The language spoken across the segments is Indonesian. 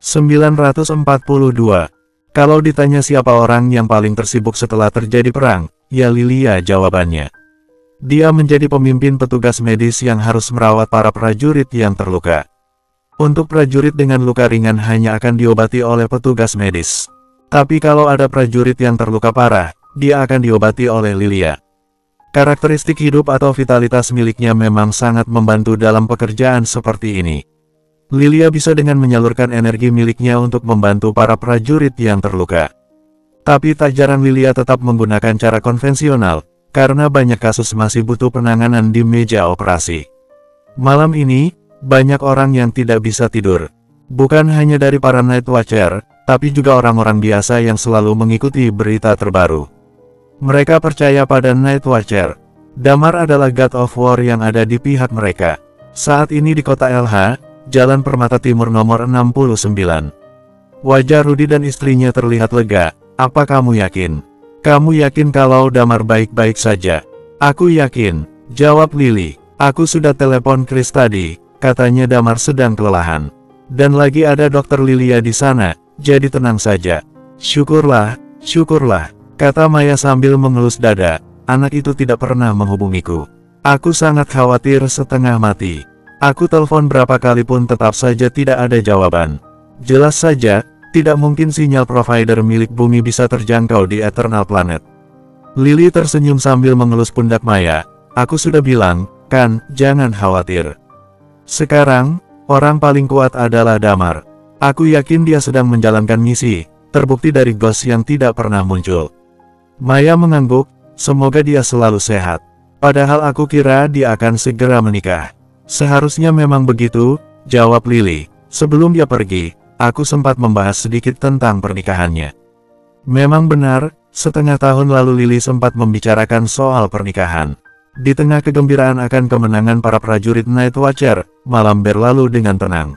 942. Kalau ditanya siapa orang yang paling tersibuk setelah terjadi perang, ya Lilia jawabannya. Dia menjadi pemimpin petugas medis yang harus merawat para prajurit yang terluka. Untuk prajurit dengan luka ringan hanya akan diobati oleh petugas medis. Tapi kalau ada prajurit yang terluka parah, dia akan diobati oleh Lilia. Karakteristik hidup atau vitalitas miliknya memang sangat membantu dalam pekerjaan seperti ini. Lilia bisa dengan menyalurkan energi miliknya untuk membantu para prajurit yang terluka. Tapi tak jarang Lilia tetap menggunakan cara konvensional, karena banyak kasus masih butuh penanganan di meja operasi. Malam ini, banyak orang yang tidak bisa tidur. Bukan hanya dari para Night Watcher, tapi juga orang-orang biasa yang selalu mengikuti berita terbaru. Mereka percaya pada Night Watcher. Damar adalah God of War yang ada di pihak mereka. Saat ini di kota LH, Jalan Permata Timur nomor 69. Wajah Rudy dan istrinya terlihat lega. Apa kamu yakin? Kamu yakin kalau Damar baik-baik saja? Aku yakin, jawab Lily. Aku sudah telepon Chris tadi, katanya Damar sedang kelelahan. Dan lagi ada dokter Lilia di sana, jadi tenang saja. Syukurlah, syukurlah, kata Maya sambil mengelus dada. Anak itu tidak pernah menghubungiku. Aku sangat khawatir setengah mati. Aku telepon berapa kali pun tetap saja tidak ada jawaban. Jelas saja, tidak mungkin sinyal provider milik bumi bisa terjangkau di Eternal Planet. Lily tersenyum sambil mengelus pundak Maya. Aku sudah bilang, kan, jangan khawatir. Sekarang, orang paling kuat adalah Damar. Aku yakin dia sedang menjalankan misi, terbukti dari ghost yang tidak pernah muncul. Maya mengangguk, semoga dia selalu sehat. Padahal aku kira dia akan segera menikah. Seharusnya memang begitu, jawab Lily. Sebelum dia pergi, aku sempat membahas sedikit tentang pernikahannya. Memang benar, setengah tahun lalu Lily sempat membicarakan soal pernikahan. Di tengah kegembiraan akan kemenangan para prajurit Night Watcher, malam berlalu dengan tenang.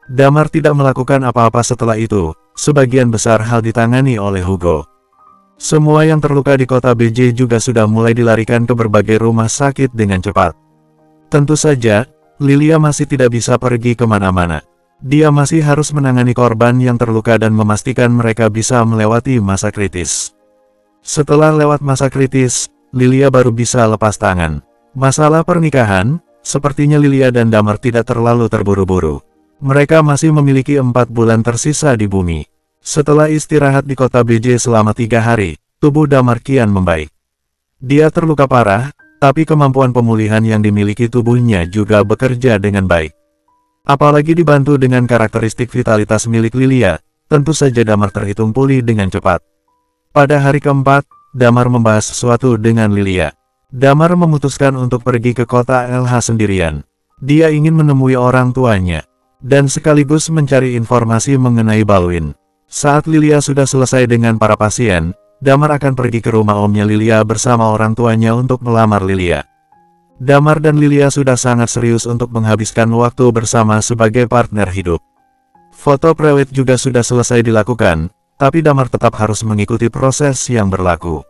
Damar tidak melakukan apa-apa setelah itu, sebagian besar hal ditangani oleh Hugo. Semua yang terluka di kota BJ juga sudah mulai dilarikan ke berbagai rumah sakit dengan cepat. Tentu saja, Lilia masih tidak bisa pergi kemana-mana. Dia masih harus menangani korban yang terluka dan memastikan mereka bisa melewati masa kritis. Setelah lewat masa kritis, Lilia baru bisa lepas tangan. Masalah pernikahan, sepertinya Lilia dan Damar tidak terlalu terburu-buru. Mereka masih memiliki 4 bulan tersisa di bumi. Setelah istirahat di kota BJ selama 3 hari, tubuh Damar kian membaik. Dia terluka parah, tapi kemampuan pemulihan yang dimiliki tubuhnya juga bekerja dengan baik. Apalagi dibantu dengan karakteristik vitalitas milik Lilia, tentu saja Damar terhitung pulih dengan cepat. Pada hari keempat, Damar membahas sesuatu dengan Lilia. Damar memutuskan untuk pergi ke kota LH sendirian. Dia ingin menemui orang tuanya, dan sekaligus mencari informasi mengenai Balwin. Saat Lilia sudah selesai dengan para pasien, Damar akan pergi ke rumah omnya Lilia bersama orang tuanya untuk melamar Lilia. Damar dan Lilia sudah sangat serius untuk menghabiskan waktu bersama sebagai partner hidup. Foto prewed juga sudah selesai dilakukan, tapi Damar tetap harus mengikuti proses yang berlaku.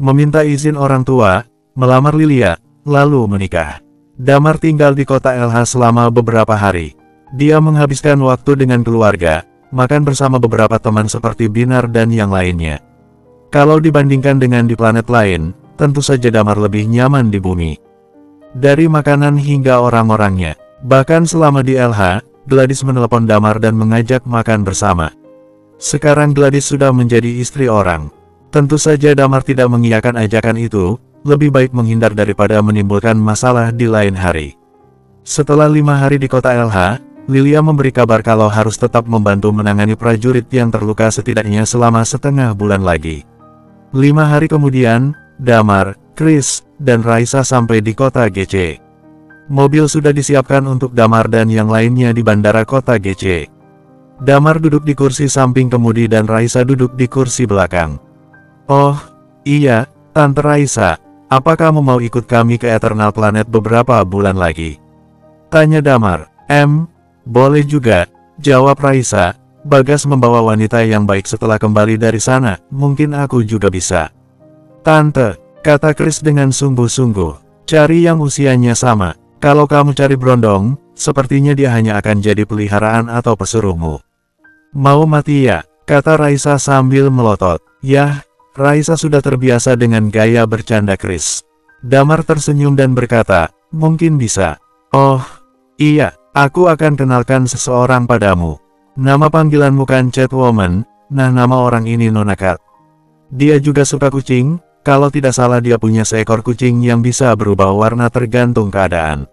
Meminta izin orang tua, melamar Lilia, lalu menikah. Damar tinggal di kota LH selama beberapa hari. Dia menghabiskan waktu dengan keluarga, makan bersama beberapa teman seperti Binar dan yang lainnya. Kalau dibandingkan dengan di planet lain, tentu saja Damar lebih nyaman di bumi. Dari makanan hingga orang-orangnya. Bahkan selama di LH, Gladys menelepon Damar dan mengajak makan bersama. Sekarang Gladys sudah menjadi istri orang. Tentu saja Damar tidak mengiyakan ajakan itu, lebih baik menghindar daripada menimbulkan masalah di lain hari. Setelah 5 hari di kota LH, Lilia memberi kabar kalau harus tetap membantu menangani prajurit yang terluka setidaknya selama setengah bulan lagi. 5 hari kemudian, Damar, Chris, dan Raisa sampai di kota GC. Mobil sudah disiapkan untuk Damar dan yang lainnya di bandara kota GC. Damar duduk di kursi samping kemudi dan Raisa duduk di kursi belakang. Oh, iya, Tante Raisa, apa kamu mau ikut kami ke Eternal Planet beberapa bulan lagi? Tanya Damar. Boleh juga, jawab Raisa. Bagas membawa wanita yang baik setelah kembali dari sana, mungkin aku juga bisa. Tante, kata Chris dengan sungguh-sungguh, cari yang usianya sama. Kalau kamu cari berondong, sepertinya dia hanya akan jadi peliharaan atau pesuruhmu. Mau mati ya? Kata Raisa sambil melotot. Yah, Raisa sudah terbiasa dengan gaya bercanda Chris. Damar tersenyum dan berkata, mungkin bisa. Oh, iya, aku akan kenalkan seseorang padamu. Nama panggilanmu kan Catwoman, nah nama orang ini Nona Cat. Dia juga suka kucing, kalau tidak salah dia punya seekor kucing yang bisa berubah warna tergantung keadaan.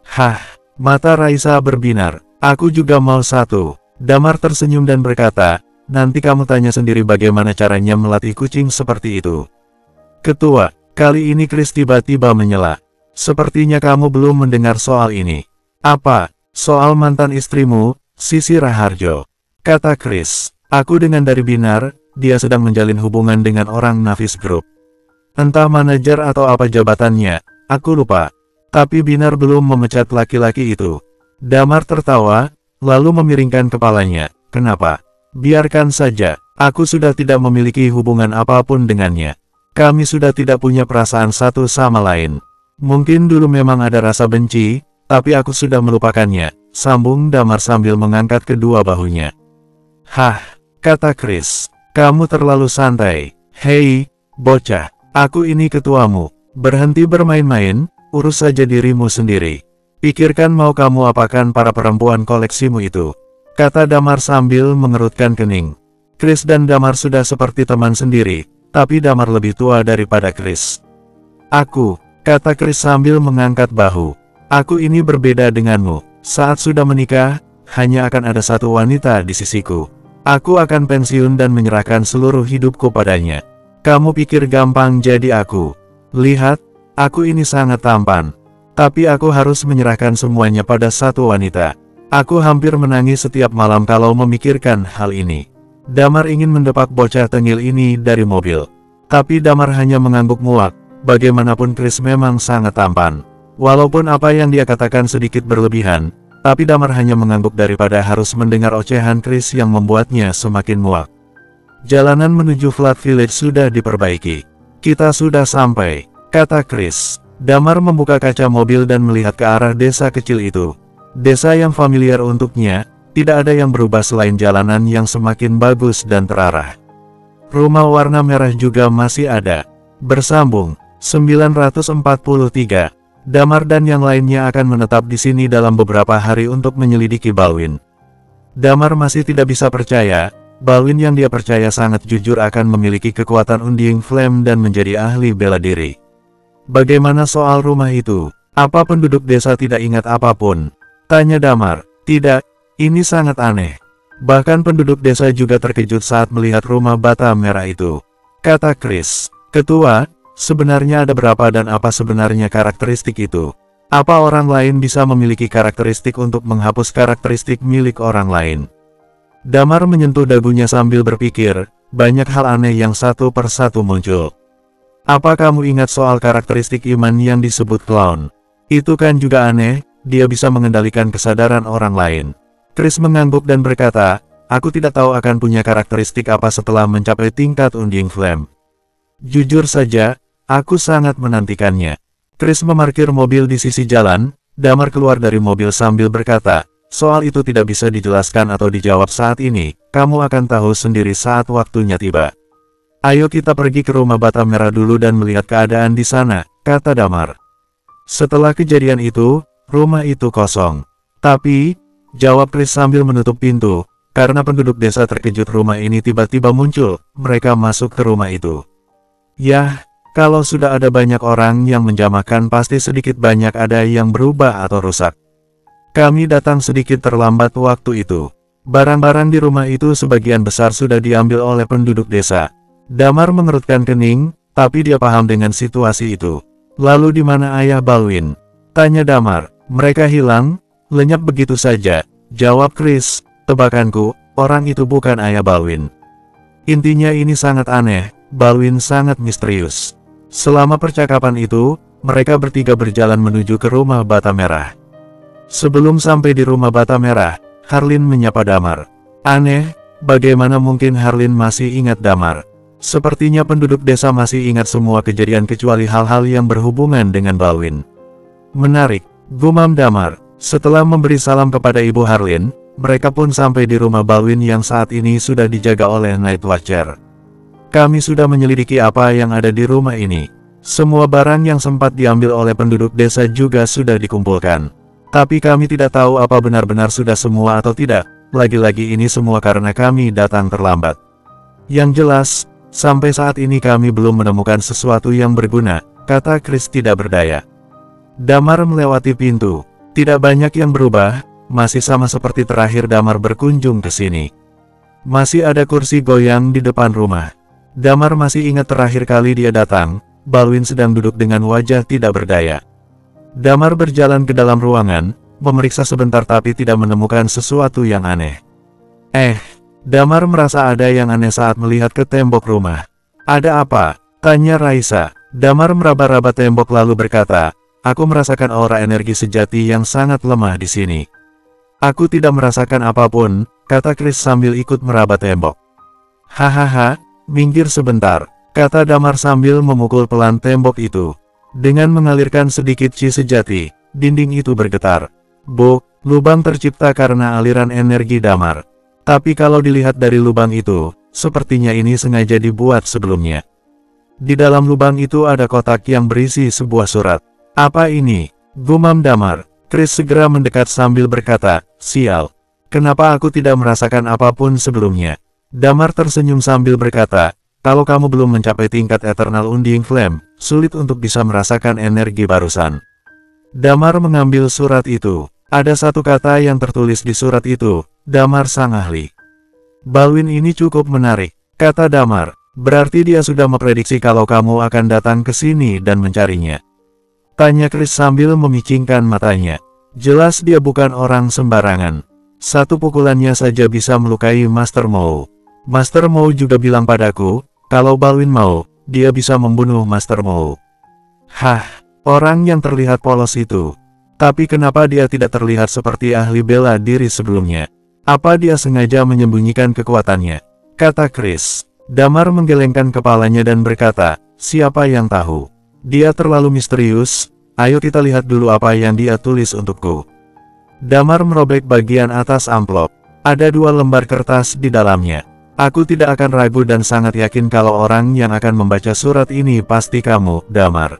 Hah, mata Raisa berbinar, aku juga mau satu. Damar tersenyum dan berkata, nanti kamu tanya sendiri bagaimana caranya melatih kucing seperti itu. Ketua, kali ini Chris tiba-tiba menyela. Sepertinya kamu belum mendengar soal ini. Apa? Soal mantan istrimu, Sisi Raharjo. Kata Chris, aku dengan dari Binar, dia sedang menjalin hubungan dengan orang Navis Group. Entah manajer atau apa jabatannya, aku lupa. Tapi Binar belum memecat laki-laki itu. Damar tertawa, lalu memiringkan kepalanya. Kenapa? Biarkan saja, aku sudah tidak memiliki hubungan apapun dengannya. Kami sudah tidak punya perasaan satu sama lain. Mungkin dulu memang ada rasa benci, tapi aku sudah melupakannya, sambung Damar sambil mengangkat kedua bahunya. Hah, kata Chris, kamu terlalu santai. Hei, bocah, aku ini ketuamu. Berhenti bermain-main, urus saja dirimu sendiri. Pikirkan mau kamu apakan para perempuan koleksimu itu. Kata Damar sambil mengerutkan kening. Chris dan Damar sudah seperti teman sendiri, tapi Damar lebih tua daripada Chris. Aku, kata Chris sambil mengangkat bahu. Aku ini berbeda denganmu. Saat sudah menikah, hanya akan ada satu wanita di sisiku. Aku akan pensiun dan menyerahkan seluruh hidupku padanya. Kamu pikir gampang jadi aku? Lihat, aku ini sangat tampan. Tapi aku harus menyerahkan semuanya pada satu wanita. Aku hampir menangis setiap malam kalau memikirkan hal ini. Damar ingin mendepak bocah tengil ini dari mobil. Tapi Damar hanya mengangguk muak. Bagaimanapun Chris memang sangat tampan. Walaupun apa yang dia katakan sedikit berlebihan, tapi Damar hanya mengangguk daripada harus mendengar ocehan Chris yang membuatnya semakin muak. Jalanan menuju Flat Village sudah diperbaiki. Kita sudah sampai, kata Chris. Damar membuka kaca mobil dan melihat ke arah desa kecil itu. Desa yang familiar untuknya, tidak ada yang berubah selain jalanan yang semakin bagus dan terarah. Rumah warna merah juga masih ada. Bersambung, 943. Damar dan yang lainnya akan menetap di sini dalam beberapa hari untuk menyelidiki Balwin. Damar masih tidak bisa percaya, Balwin yang dia percaya sangat jujur akan memiliki kekuatan Undying Flame dan menjadi ahli bela diri. Bagaimana soal rumah itu? Apa penduduk desa tidak ingat apapun? Tanya Damar. Tidak, ini sangat aneh. Bahkan penduduk desa juga terkejut saat melihat rumah bata merah itu. Kata Chris, Ketua, sebenarnya ada berapa dan apa sebenarnya karakteristik itu? Apa orang lain bisa memiliki karakteristik untuk menghapus karakteristik milik orang lain? Damar menyentuh dagunya sambil berpikir, banyak hal aneh yang satu persatu muncul. Apa kamu ingat soal karakteristik iman yang disebut clown? Itu kan juga aneh. Dia bisa mengendalikan kesadaran orang lain. Chris mengangguk dan berkata, aku tidak tahu akan punya karakteristik apa setelah mencapai tingkat Undying Flame. Jujur saja, aku sangat menantikannya. Chris memarkir mobil di sisi jalan, Damar keluar dari mobil sambil berkata, soal itu tidak bisa dijelaskan atau dijawab saat ini, kamu akan tahu sendiri saat waktunya tiba. Ayo kita pergi ke rumah bata merah dulu dan melihat keadaan di sana, kata Damar. Setelah kejadian itu, rumah itu kosong. Tapi, jawab Chris sambil menutup pintu, karena penduduk desa terkejut rumah ini tiba-tiba muncul, mereka masuk ke rumah itu. Yah, kalau sudah ada banyak orang yang menjamahkan pasti sedikit banyak ada yang berubah atau rusak. Kami datang sedikit terlambat waktu itu. Barang-barang di rumah itu sebagian besar sudah diambil oleh penduduk desa. Damar mengerutkan kening, tapi dia paham dengan situasi itu. Lalu di mana ayah Balwin? Tanya Damar. Mereka hilang, lenyap begitu saja, jawab Chris. Tebakanku, orang itu bukan ayah Balwin. Intinya ini sangat aneh, Balwin sangat misterius. Selama percakapan itu, mereka bertiga berjalan menuju ke rumah bata merah. Sebelum sampai di rumah bata merah, Harlin menyapa Damar. Aneh, bagaimana mungkin Harlin masih ingat Damar? Sepertinya penduduk desa masih ingat semua kejadian kecuali hal-hal yang berhubungan dengan Balwin. Menarik. Gumam Damar. Setelah memberi salam kepada Ibu Harlin, mereka pun sampai di rumah Balwin yang saat ini sudah dijaga oleh Night Watcher. Kami sudah menyelidiki apa yang ada di rumah ini. Semua barang yang sempat diambil oleh penduduk desa juga sudah dikumpulkan. Tapi kami tidak tahu apa benar-benar sudah semua atau tidak. Lagi-lagi ini semua karena kami datang terlambat. Yang jelas, sampai saat ini kami belum menemukan sesuatu yang berguna, kata Chris tidak berdaya. Damar melewati pintu. Tidak banyak yang berubah, masih sama seperti terakhir Damar berkunjung ke sini. Masih ada kursi goyang di depan rumah. Damar masih ingat terakhir kali dia datang, Balwin sedang duduk dengan wajah tidak berdaya. Damar berjalan ke dalam ruangan, memeriksa sebentar tapi tidak menemukan sesuatu yang aneh. Damar merasa ada yang aneh saat melihat ke tembok rumah. Ada apa? Tanya Raisa. Damar meraba-raba tembok lalu berkata, aku merasakan aura energi sejati yang sangat lemah di sini. Aku tidak merasakan apapun, kata Chris sambil ikut meraba tembok. Hahaha, minggir sebentar, kata Damar sambil memukul pelan tembok itu. Dengan mengalirkan sedikit chi sejati, dinding itu bergetar. Lubang tercipta karena aliran energi Damar. Tapi kalau dilihat dari lubang itu, sepertinya ini sengaja dibuat sebelumnya. Di dalam lubang itu ada kotak yang berisi sebuah surat. Apa ini? Gumam Damar. Chris segera mendekat sambil berkata, sial. Kenapa aku tidak merasakan apapun sebelumnya? Damar tersenyum sambil berkata, kalau kamu belum mencapai tingkat Eternal Undying Flame, sulit untuk bisa merasakan energi barusan. Damar mengambil surat itu. Ada satu kata yang tertulis di surat itu, Damar sang ahli. Balwin ini cukup menarik, kata Damar. Berarti dia sudah memprediksi kalau kamu akan datang ke sini dan mencarinya. Tanya Chris sambil memicingkan matanya. Jelas dia bukan orang sembarangan. Satu pukulannya saja bisa melukai Master Mo. Master Mo juga bilang padaku, kalau Balwin mau, dia bisa membunuh Master Mo. Orang yang terlihat polos itu. Tapi kenapa dia tidak terlihat seperti ahli bela diri sebelumnya? Apa dia sengaja menyembunyikan kekuatannya? Kata Chris. Damar menggelengkan kepalanya dan berkata, siapa yang tahu? Dia terlalu misterius, ayo kita lihat dulu apa yang dia tulis untukku. Damar merobek bagian atas amplop. Ada 2 lembar kertas di dalamnya. Aku tidak akan ragu dan sangat yakin kalau orang yang akan membaca surat ini pasti kamu, Damar.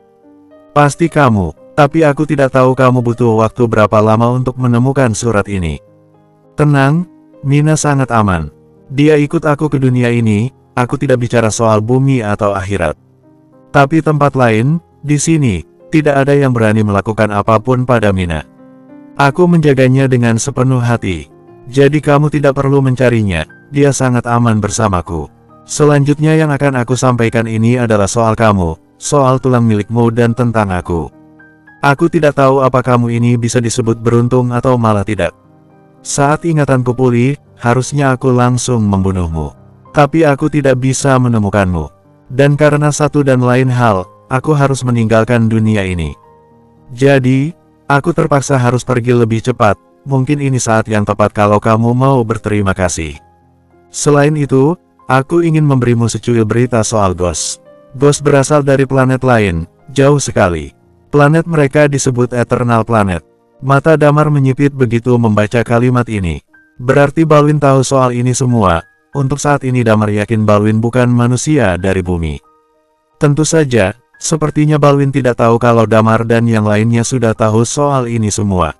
Pasti kamu, tapi aku tidak tahu kamu butuh waktu berapa lama untuk menemukan surat ini. Tenang, Mina sangat aman. Dia ikut aku ke dunia ini, aku tidak bicara soal bumi atau akhirat. Tapi tempat lain, di sini, tidak ada yang berani melakukan apapun pada Mina. Aku menjaganya dengan sepenuh hati. Jadi kamu tidak perlu mencarinya, dia sangat aman bersamaku. Selanjutnya yang akan aku sampaikan ini adalah soal kamu, soal tulang milikmu dan tentang aku. Aku tidak tahu apa kamu ini bisa disebut beruntung atau malah tidak. Saat ingatanku pulih, harusnya aku langsung membunuhmu. Tapi aku tidak bisa menemukanmu. Dan karena satu dan lain hal, aku harus meninggalkan dunia ini. Jadi, aku terpaksa harus pergi lebih cepat. Mungkin ini saat yang tepat kalau kamu mau berterima kasih. Selain itu, aku ingin memberimu secuil berita soal Ghost. Ghost berasal dari planet lain, jauh sekali. Planet mereka disebut Eternal Planet. Mata Damar menyipit begitu membaca kalimat ini. Berarti Balwin tahu soal ini semua. Untuk saat ini Damar yakin Balwin bukan manusia dari bumi. Tentu saja, sepertinya Balwin tidak tahu kalau Damar dan yang lainnya sudah tahu soal ini semua.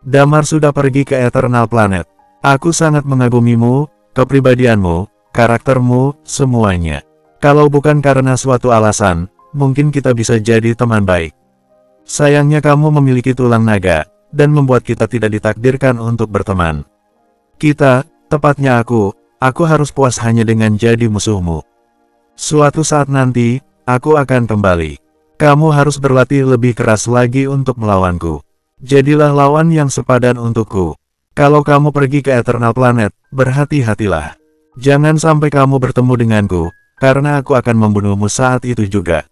Damar sudah pergi ke Eternal Planet. Aku sangat mengagumimu, kepribadianmu, karaktermu, semuanya. Kalau bukan karena suatu alasan, mungkin kita bisa jadi teman baik. Sayangnya kamu memiliki tulang naga, dan membuat kita tidak ditakdirkan untuk berteman. Kita, tepatnya aku harus puas hanya dengan jadi musuhmu. Suatu saat nanti, aku akan kembali. Kamu harus berlatih lebih keras lagi untuk melawanku. Jadilah lawan yang sepadan untukku. Kalau kamu pergi ke Eternal Planet, berhati-hatilah. Jangan sampai kamu bertemu denganku, karena aku akan membunuhmu saat itu juga.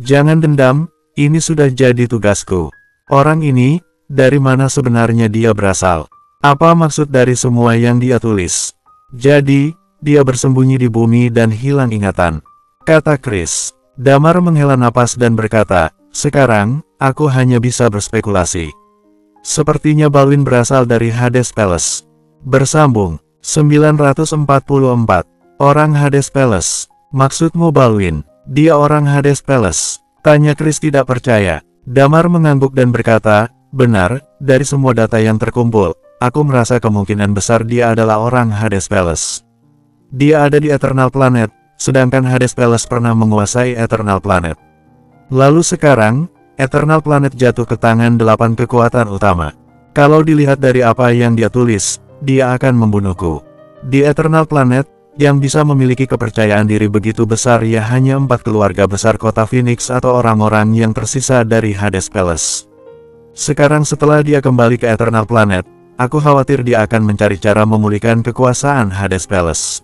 Jangan dendam, ini sudah jadi tugasku. Orang ini, dari mana sebenarnya dia berasal? Apa maksud dari semua yang dia tulis? Jadi, dia bersembunyi di bumi dan hilang ingatan. Kata Chris. Damar menghela napas dan berkata, sekarang, aku hanya bisa berspekulasi. Sepertinya Balwin berasal dari Hades Palace. Bersambung. 944. Orang Hades Palace. Maksudmu Balwin? Dia orang Hades Palace? Tanya Chris tidak percaya. Damar mengangguk dan berkata, benar, dari semua data yang terkumpul, aku merasa kemungkinan besar dia adalah orang Hades Palace. Dia ada di Eternal Planet, sedangkan Hades Palace pernah menguasai Eternal Planet. Lalu sekarang, Eternal Planet jatuh ke tangan 8 kekuatan utama. Kalau dilihat dari apa yang dia tulis, dia akan membunuhku. Di Eternal Planet, yang bisa memiliki kepercayaan diri begitu besar ya hanya 4 keluarga besar kota Phoenix atau orang-orang yang tersisa dari Hades Palace. Sekarang setelah dia kembali ke Eternal Planet, aku khawatir dia akan mencari cara memulihkan kekuasaan Hades Palace.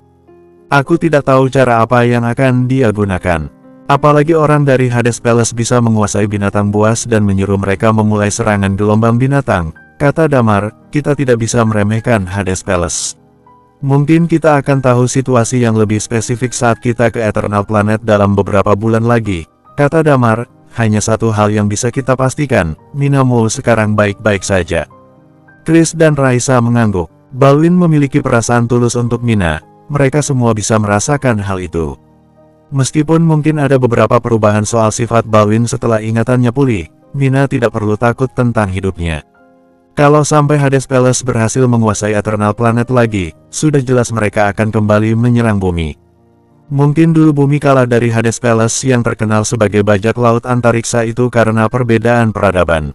Aku tidak tahu cara apa yang akan dia gunakan. Apalagi orang dari Hades Palace bisa menguasai binatang buas dan menyuruh mereka memulai serangan gelombang binatang. Kata Damar, kita tidak bisa meremehkan Hades Palace. Mungkin kita akan tahu situasi yang lebih spesifik saat kita ke Eternal Planet dalam beberapa bulan lagi. Kata Damar, hanya satu hal yang bisa kita pastikan, Minamu sekarang baik-baik saja. Chris dan Raisa mengangguk. Balwin memiliki perasaan tulus untuk Mina, mereka semua bisa merasakan hal itu. Meskipun mungkin ada beberapa perubahan soal sifat Balwin setelah ingatannya pulih, Mina tidak perlu takut tentang hidupnya. Kalau sampai Hades Palace berhasil menguasai Eternal Planet lagi, sudah jelas mereka akan kembali menyerang bumi. Mungkin dulu bumi kalah dari Hades Palace yang terkenal sebagai bajak laut antariksa itu karena perbedaan peradaban.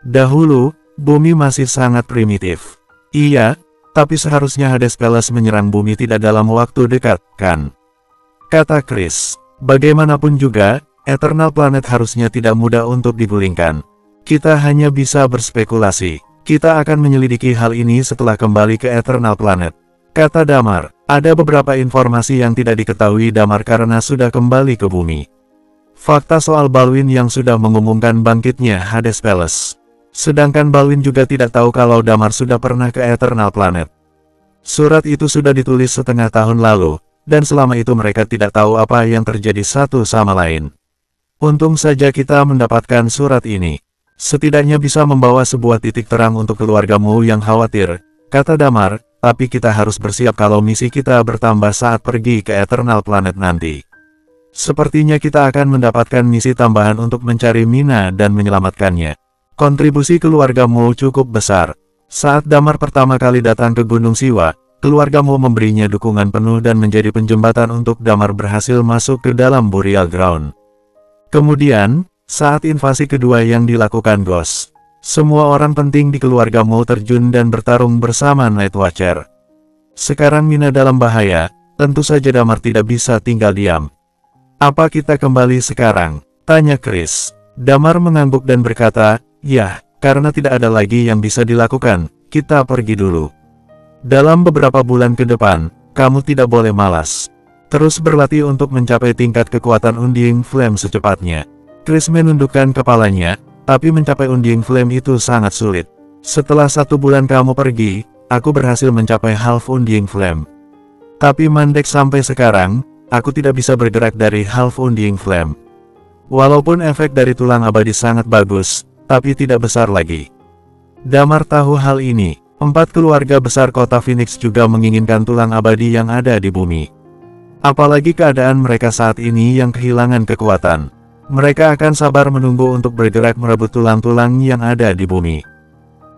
Dahulu, bumi masih sangat primitif. Iya, tapi seharusnya Hades Palace menyerang bumi tidak dalam waktu dekat, kan? Kata Chris. Bagaimanapun juga, Eternal Planet harusnya tidak mudah untuk digulingkan. Kita hanya bisa berspekulasi. Kita akan menyelidiki hal ini setelah kembali ke Eternal Planet. Kata Damar, ada beberapa informasi yang tidak diketahui Damar karena sudah kembali ke bumi. Fakta soal Balwin yang sudah mengumumkan bangkitnya Hades Palace. Sedangkan Balwin juga tidak tahu kalau Damar sudah pernah ke Eternal Planet. Surat itu sudah ditulis setengah tahun lalu, dan selama itu mereka tidak tahu apa yang terjadi satu sama lain. Untung saja kita mendapatkan surat ini. Setidaknya bisa membawa sebuah titik terang untuk keluargamu yang khawatir, kata Damar, tapi kita harus bersiap kalau misi kita bertambah saat pergi ke Eternal Planet nanti. Sepertinya kita akan mendapatkan misi tambahan untuk mencari Mina dan menyelamatkannya. Kontribusi keluargamu cukup besar. Saat Damar pertama kali datang ke Gunung Siwa, keluargamu memberinya dukungan penuh dan menjadi penjembatan untuk Damar berhasil masuk ke dalam Burial Ground. Kemudian, saat invasi kedua yang dilakukan Ghost, semua orang penting di keluargamu terjun dan bertarung bersama Night Watcher. Sekarang Mina dalam bahaya, tentu saja Damar tidak bisa tinggal diam. Apa kita kembali sekarang? Tanya Chris. Damar mengangguk dan berkata, ya, karena tidak ada lagi yang bisa dilakukan, kita pergi dulu. Dalam beberapa bulan ke depan, kamu tidak boleh malas. Terus berlatih untuk mencapai tingkat kekuatan Undying Flame secepatnya. Chris menundukkan kepalanya, tapi mencapai Undying Flame itu sangat sulit. Setelah 1 bulan kamu pergi, aku berhasil mencapai Half Undying Flame. Tapi mandek sampai sekarang, aku tidak bisa bergerak dari Half Undying Flame. Walaupun efek dari tulang abadi sangat bagus, tapi tidak besar lagi. Damar tahu hal ini, 4 keluarga besar kota Phoenix juga menginginkan tulang abadi yang ada di bumi. Apalagi keadaan mereka saat ini yang kehilangan kekuatan. Mereka akan sabar menunggu untuk bergerak merebut tulang-tulang yang ada di bumi.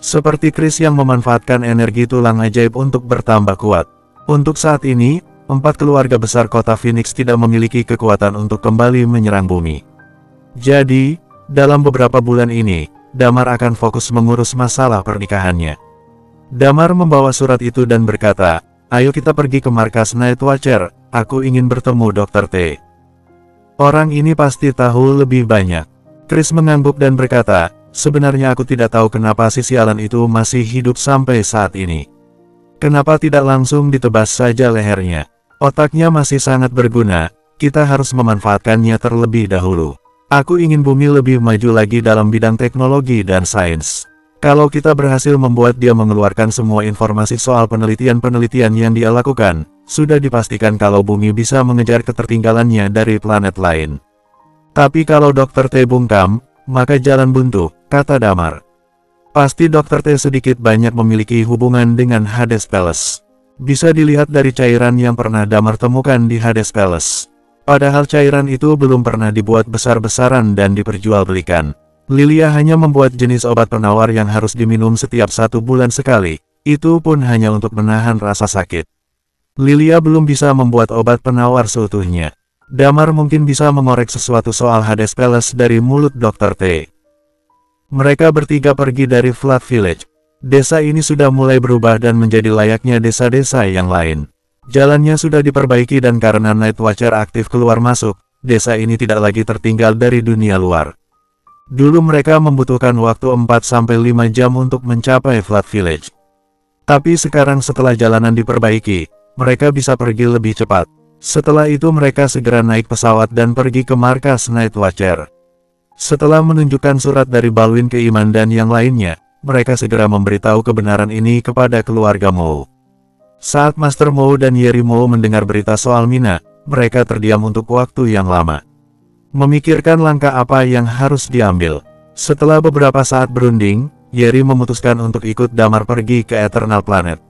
Seperti Chris yang memanfaatkan energi tulang ajaib untuk bertambah kuat. Untuk saat ini, 4 keluarga besar kota Phoenix tidak memiliki kekuatan untuk kembali menyerang bumi. Jadi, dalam beberapa bulan ini, Damar akan fokus mengurus masalah pernikahannya. Damar membawa surat itu dan berkata, ayo kita pergi ke markas Night Watcher, aku ingin bertemu Dr. T. Orang ini pasti tahu lebih banyak. Chris mengangguk dan berkata, sebenarnya aku tidak tahu kenapa si sialan itu masih hidup sampai saat ini. Kenapa tidak langsung ditebas saja lehernya? Otaknya masih sangat berguna, kita harus memanfaatkannya terlebih dahulu. Aku ingin bumi lebih maju lagi dalam bidang teknologi dan sains. Kalau kita berhasil membuat dia mengeluarkan semua informasi soal penelitian-penelitian yang dia lakukan, sudah dipastikan kalau bumi bisa mengejar ketertinggalannya dari planet lain. Tapi kalau Dr. T bungkam, maka jalan buntu, kata Damar. Pasti Dr. T sedikit banyak memiliki hubungan dengan Hades Palace. Bisa dilihat dari cairan yang pernah Damar temukan di Hades Palace. Padahal cairan itu belum pernah dibuat besar-besaran dan diperjualbelikan. Lilia hanya membuat jenis obat penawar yang harus diminum setiap 1 bulan sekali, itu pun hanya untuk menahan rasa sakit. Lilia belum bisa membuat obat penawar seutuhnya. Damar mungkin bisa mengorek sesuatu soal Hades Palace dari mulut Dr. T. Mereka bertiga pergi dari Flood Village. Desa ini sudah mulai berubah dan menjadi layaknya desa-desa yang lain. Jalannya sudah diperbaiki dan karena Night Watcher aktif keluar masuk, desa ini tidak lagi tertinggal dari dunia luar. Dulu mereka membutuhkan waktu 4-5 jam untuk mencapai Flood Village. Tapi sekarang setelah jalanan diperbaiki, mereka bisa pergi lebih cepat. Setelah itu mereka segera naik pesawat dan pergi ke markas Night Watcher. Setelah menunjukkan surat dari Balwin ke Iman dan yang lainnya, mereka segera memberitahu kebenaran ini kepada keluarga Mou. Saat Master Mou dan Yeri Mou mendengar berita soal Mina, mereka terdiam untuk waktu yang lama. Memikirkan langkah apa yang harus diambil. Setelah beberapa saat berunding, Yeri memutuskan untuk ikut Damar pergi ke Eternal Planet.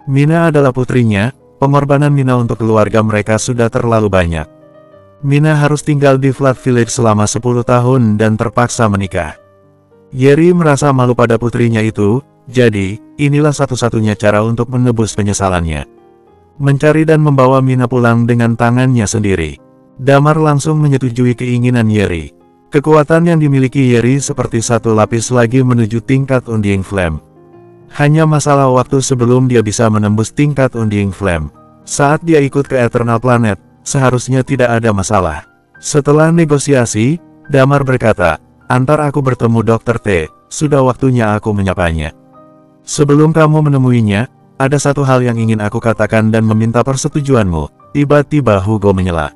Mina adalah putrinya, pengorbanan Mina untuk keluarga mereka sudah terlalu banyak. Mina harus tinggal di Flood Village selama 10 tahun dan terpaksa menikah. Yeri merasa malu pada putrinya itu, jadi, inilah satu-satunya cara untuk menebus penyesalannya. Mencari dan membawa Mina pulang dengan tangannya sendiri. Damar langsung menyetujui keinginan Yeri. Kekuatan yang dimiliki Yeri seperti satu lapis lagi menuju tingkat Undying Flame. Hanya masalah waktu sebelum dia bisa menembus tingkat Undying Flame. Saat dia ikut ke Eternal Planet, seharusnya tidak ada masalah. Setelah negosiasi, Damar berkata, "Antar aku bertemu Dr. T, sudah waktunya aku menyapanya. Sebelum kamu menemuinya, ada satu hal yang ingin aku katakan dan meminta persetujuanmu." Tiba-tiba Hugo menyela.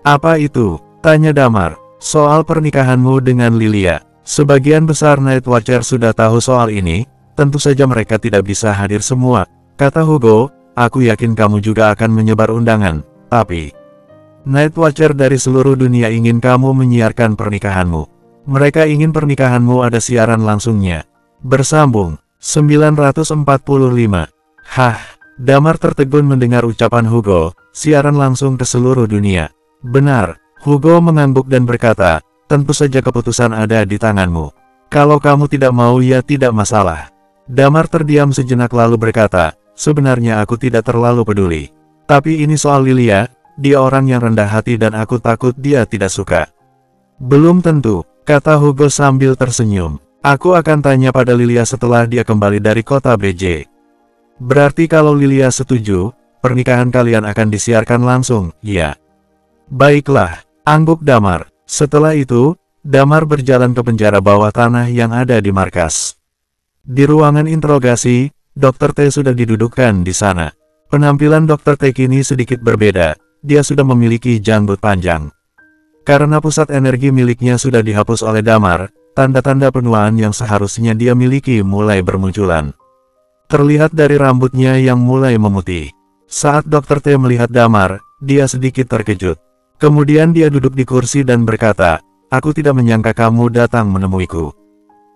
"Apa itu?" tanya Damar. "Soal pernikahanmu dengan Lilia. Sebagian besar Night Watcher sudah tahu soal ini, tentu saja mereka tidak bisa hadir semua," kata Hugo. "Aku yakin kamu juga akan menyebar undangan, tapi Night Watcher dari seluruh dunia ingin kamu menyiarkan pernikahanmu. Mereka ingin pernikahanmu ada siaran langsungnya." Bersambung 945. Hah, Damar tertegun mendengar ucapan Hugo, siaran langsung ke seluruh dunia. "Benar," Hugo mengangguk dan berkata, "tentu saja keputusan ada di tanganmu. Kalau kamu tidak mau ya tidak masalah." Damar terdiam sejenak lalu berkata, "Sebenarnya aku tidak terlalu peduli. Tapi ini soal Lilia, dia orang yang rendah hati dan aku takut dia tidak suka." "Belum tentu," kata Hugo sambil tersenyum. "Aku akan tanya pada Lilia setelah dia kembali dari kota BJ." "Berarti kalau Lilia setuju, pernikahan kalian akan disiarkan langsung, ya?" "Baiklah," angguk Damar. Setelah itu, Damar berjalan ke penjara bawah tanah yang ada di markas. Di ruangan interogasi, Dr. T sudah didudukkan di sana. Penampilan Dr. T kini sedikit berbeda, dia sudah memiliki janggut panjang. Karena pusat energi miliknya sudah dihapus oleh Damar, tanda-tanda penuaan yang seharusnya dia miliki mulai bermunculan. Terlihat dari rambutnya yang mulai memutih. Saat Dr. T melihat Damar, dia sedikit terkejut. Kemudian dia duduk di kursi dan berkata, "Aku tidak menyangka kamu datang menemuiku.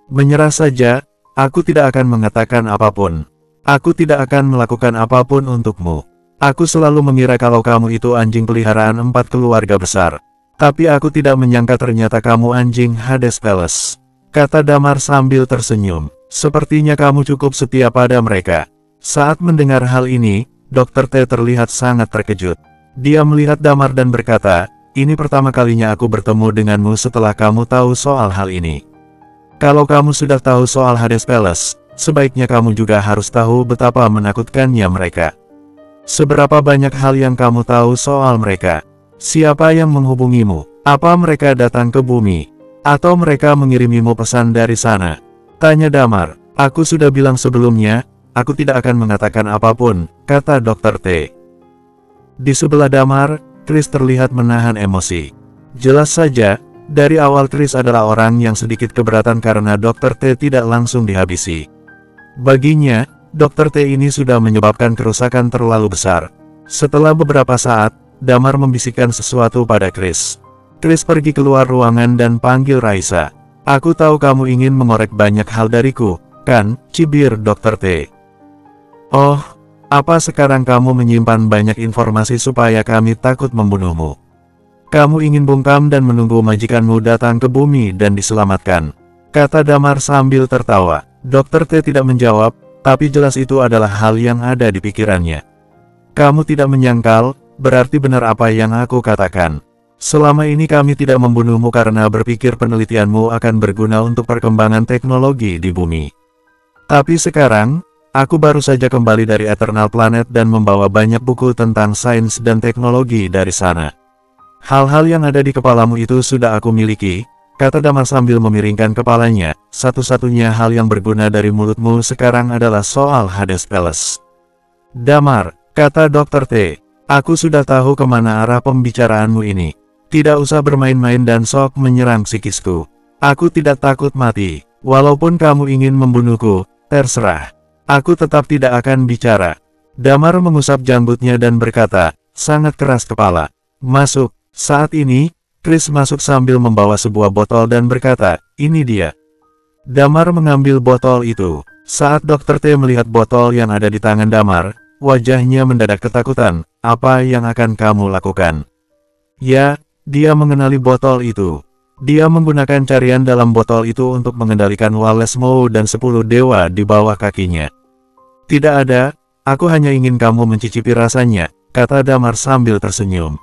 Menyerah saja, aku tidak akan mengatakan apapun. Aku tidak akan melakukan apapun untukmu. Aku selalu mengira kalau kamu itu anjing peliharaan 4 keluarga besar. Tapi aku tidak menyangka ternyata kamu anjing Hades Palace," kata Damar sambil tersenyum. "Sepertinya kamu cukup setia pada mereka." Saat mendengar hal ini, Dr. T terlihat sangat terkejut. Dia melihat Damar dan berkata, "Ini pertama kalinya aku bertemu denganmu setelah kamu tahu soal hal ini. Kalau kamu sudah tahu soal Hades Palace, sebaiknya kamu juga harus tahu betapa menakutkannya mereka. Seberapa banyak hal yang kamu tahu soal mereka? Siapa yang menghubungimu? Apa mereka datang ke bumi? Atau mereka mengirimimu pesan dari sana?" tanya Damar. "Aku sudah bilang sebelumnya, aku tidak akan mengatakan apapun," kata Dr. T. Di sebelah Damar, Chris terlihat menahan emosi. Jelas saja, dari awal Chris adalah orang yang sedikit keberatan karena Dr. T tidak langsung dihabisi. Baginya, Dr. T ini sudah menyebabkan kerusakan terlalu besar. Setelah beberapa saat, Damar membisikkan sesuatu pada Chris. Chris pergi keluar ruangan dan panggil Raisa. Aku tahu kamu ingin mengorek banyak hal dariku, kan, cibir Dr. T. Oh, apa sekarang kamu menyimpan banyak informasi supaya kami takut membunuhmu? Kamu ingin bungkam dan menunggu majikanmu datang ke bumi dan diselamatkan, kata Damar sambil tertawa. Dr. T tidak menjawab, tapi jelas itu adalah hal yang ada di pikirannya. Kamu tidak menyangkal, berarti benar apa yang aku katakan. Selama ini kami tidak membunuhmu karena berpikir penelitianmu akan berguna untuk perkembangan teknologi di bumi. Tapi sekarang, aku baru saja kembali dari Eternal Planet dan membawa banyak buku tentang sains dan teknologi dari sana. Hal-hal yang ada di kepalamu itu sudah aku miliki, kata Damar sambil memiringkan kepalanya. Satu-satunya hal yang berguna dari mulutmu sekarang adalah soal Hades Palace. Damar, kata Dr. T, aku sudah tahu kemana arah pembicaraanmu ini. Tidak usah bermain-main dan sok menyerang psikisku. Aku tidak takut mati. Walaupun kamu ingin membunuhku, terserah. Aku tetap tidak akan bicara. Damar mengusap janggutnya dan berkata, sangat keras kepala. Masuk. Saat ini, Chris masuk sambil membawa sebuah botol dan berkata, ini dia. Damar mengambil botol itu. Saat Dr. T melihat botol yang ada di tangan Damar, wajahnya mendadak ketakutan. Apa yang akan kamu lakukan? Ya, dia mengenali botol itu. Dia menggunakan carian dalam botol itu untuk mengendalikan Wallace Moe dan 10 dewa di bawah kakinya. Tidak ada, aku hanya ingin kamu mencicipi rasanya, kata Damar sambil tersenyum.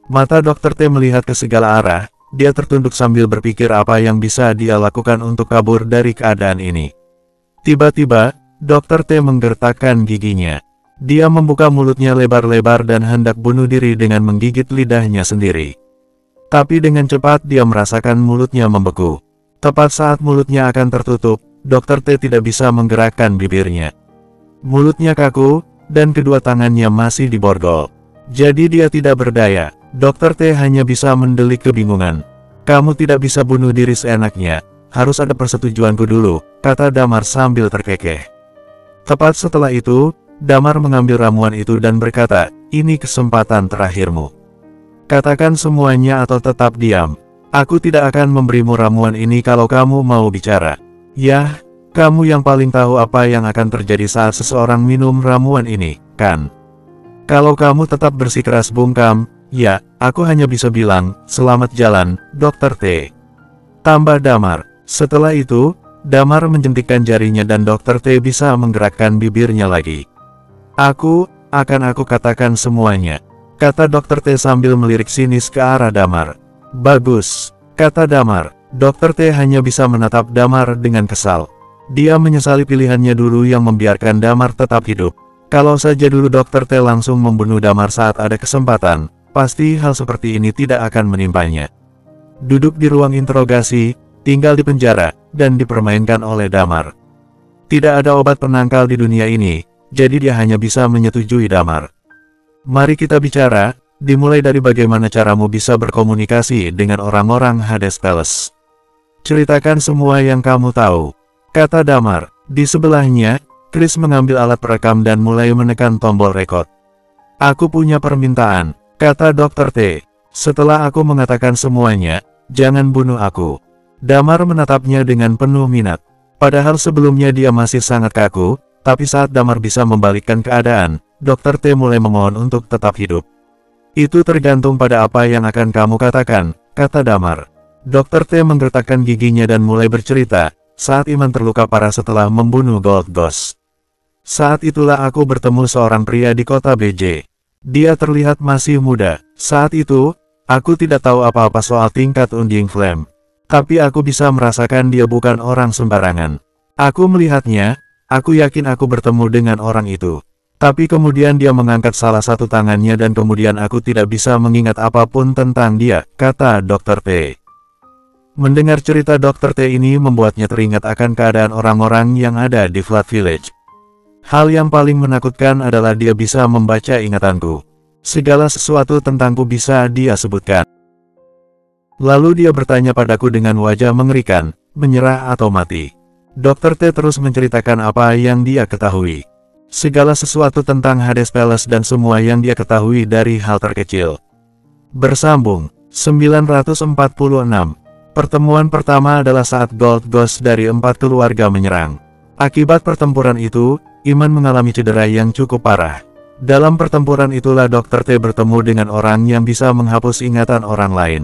Mata Dr. T melihat ke segala arah, dia tertunduk sambil berpikir apa yang bisa dia lakukan untuk kabur dari keadaan ini. Tiba-tiba, Dr. T menggertakkan giginya. Dia membuka mulutnya lebar-lebar dan hendak bunuh diri dengan menggigit lidahnya sendiri. Tapi dengan cepat dia merasakan mulutnya membeku. Tepat saat mulutnya akan tertutup, Dr. T tidak bisa menggerakkan bibirnya. Mulutnya kaku, dan kedua tangannya masih diborgol. Jadi dia tidak berdaya. Dr. T hanya bisa mendelik kebingungan. Kamu tidak bisa bunuh diri seenaknya, harus ada persetujuanku dulu, kata Damar sambil terkekeh. Tepat setelah itu, Damar mengambil ramuan itu dan berkata, ini kesempatan terakhirmu. Katakan semuanya atau tetap diam. Aku tidak akan memberimu ramuan ini kalau kamu mau bicara. Yah, kamu yang paling tahu apa yang akan terjadi saat seseorang minum ramuan ini, kan? Kalau kamu tetap bersikeras bungkam, ya, aku hanya bisa bilang, selamat jalan, Dr. T. Tambah Damar. Setelah itu, Damar menjentikkan jarinya dan Dr. T bisa menggerakkan bibirnya lagi. Aku katakan semuanya, kata Dr. T sambil melirik sinis ke arah Damar. Bagus, kata Damar. Dr. T hanya bisa menatap Damar dengan kesal. Dia menyesali pilihannya dulu yang membiarkan Damar tetap hidup. Kalau saja dulu Dr. T langsung membunuh Damar saat ada kesempatan, pasti hal seperti ini tidak akan menimpanya. Duduk di ruang interogasi, tinggal di penjara, dan dipermainkan oleh Damar. Tidak ada obat penangkal di dunia ini, jadi dia hanya bisa menyetujui Damar. Mari kita bicara, dimulai dari bagaimana caramu bisa berkomunikasi dengan orang-orang Hades Palace. Ceritakan semua yang kamu tahu, kata Damar. Di sebelahnya, Chris mengambil alat perekam dan mulai menekan tombol rekod. Aku punya permintaan, kata Dr. T. Setelah aku mengatakan semuanya, jangan bunuh aku. Damar menatapnya dengan penuh minat. Padahal sebelumnya dia masih sangat kaku, tapi saat Damar bisa membalikkan keadaan, Dr. T mulai memohon untuk tetap hidup. Itu tergantung pada apa yang akan kamu katakan, kata Damar. Dr. T menggertakkan giginya dan mulai bercerita, saat Iman terluka parah setelah membunuh Gold Ghost. Saat itulah aku bertemu seorang pria di kota BJ. Dia terlihat masih muda. Saat itu, aku tidak tahu apa-apa soal tingkat Undying Flame. Tapi aku bisa merasakan dia bukan orang sembarangan. Aku melihatnya, aku yakin aku bertemu dengan orang itu. Tapi kemudian dia mengangkat salah satu tangannya dan kemudian aku tidak bisa mengingat apapun tentang dia, kata Dr. T. Mendengar cerita Dr. T ini membuatnya teringat akan keadaan orang-orang yang ada di Flood Village. Hal yang paling menakutkan adalah dia bisa membaca ingatanku. Segala sesuatu tentangku bisa dia sebutkan. Lalu dia bertanya padaku dengan wajah mengerikan, menyerah atau mati. Dr. T terus menceritakan apa yang dia ketahui. Segala sesuatu tentang Hades Palace dan semua yang dia ketahui dari hal terkecil. Bersambung, 946. Pertemuan pertama adalah saat Gold Ghost dari 4 keluarga menyerang. Akibat pertempuran itu, Iman mengalami cedera yang cukup parah. Dalam pertempuran itulah Dr. T bertemu dengan orang yang bisa menghapus ingatan orang lain.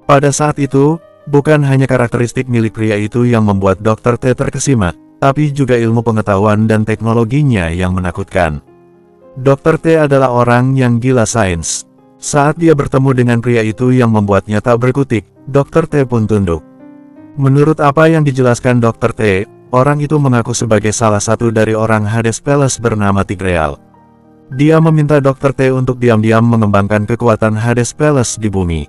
Pada saat itu, bukan hanya karakteristik milik pria itu yang membuat Dr. T terkesima, tapi juga ilmu pengetahuan dan teknologinya yang menakutkan. Dr. T adalah orang yang gila sains. Saat dia bertemu dengan pria itu yang membuatnya tak berkutik, Dr. T pun tunduk. Menurut apa yang dijelaskan Dr. T, orang itu mengaku sebagai salah satu dari orang Hades Palace bernama Tigreal. Dia meminta Dr. T untuk diam-diam mengembangkan kekuatan Hades Palace di bumi.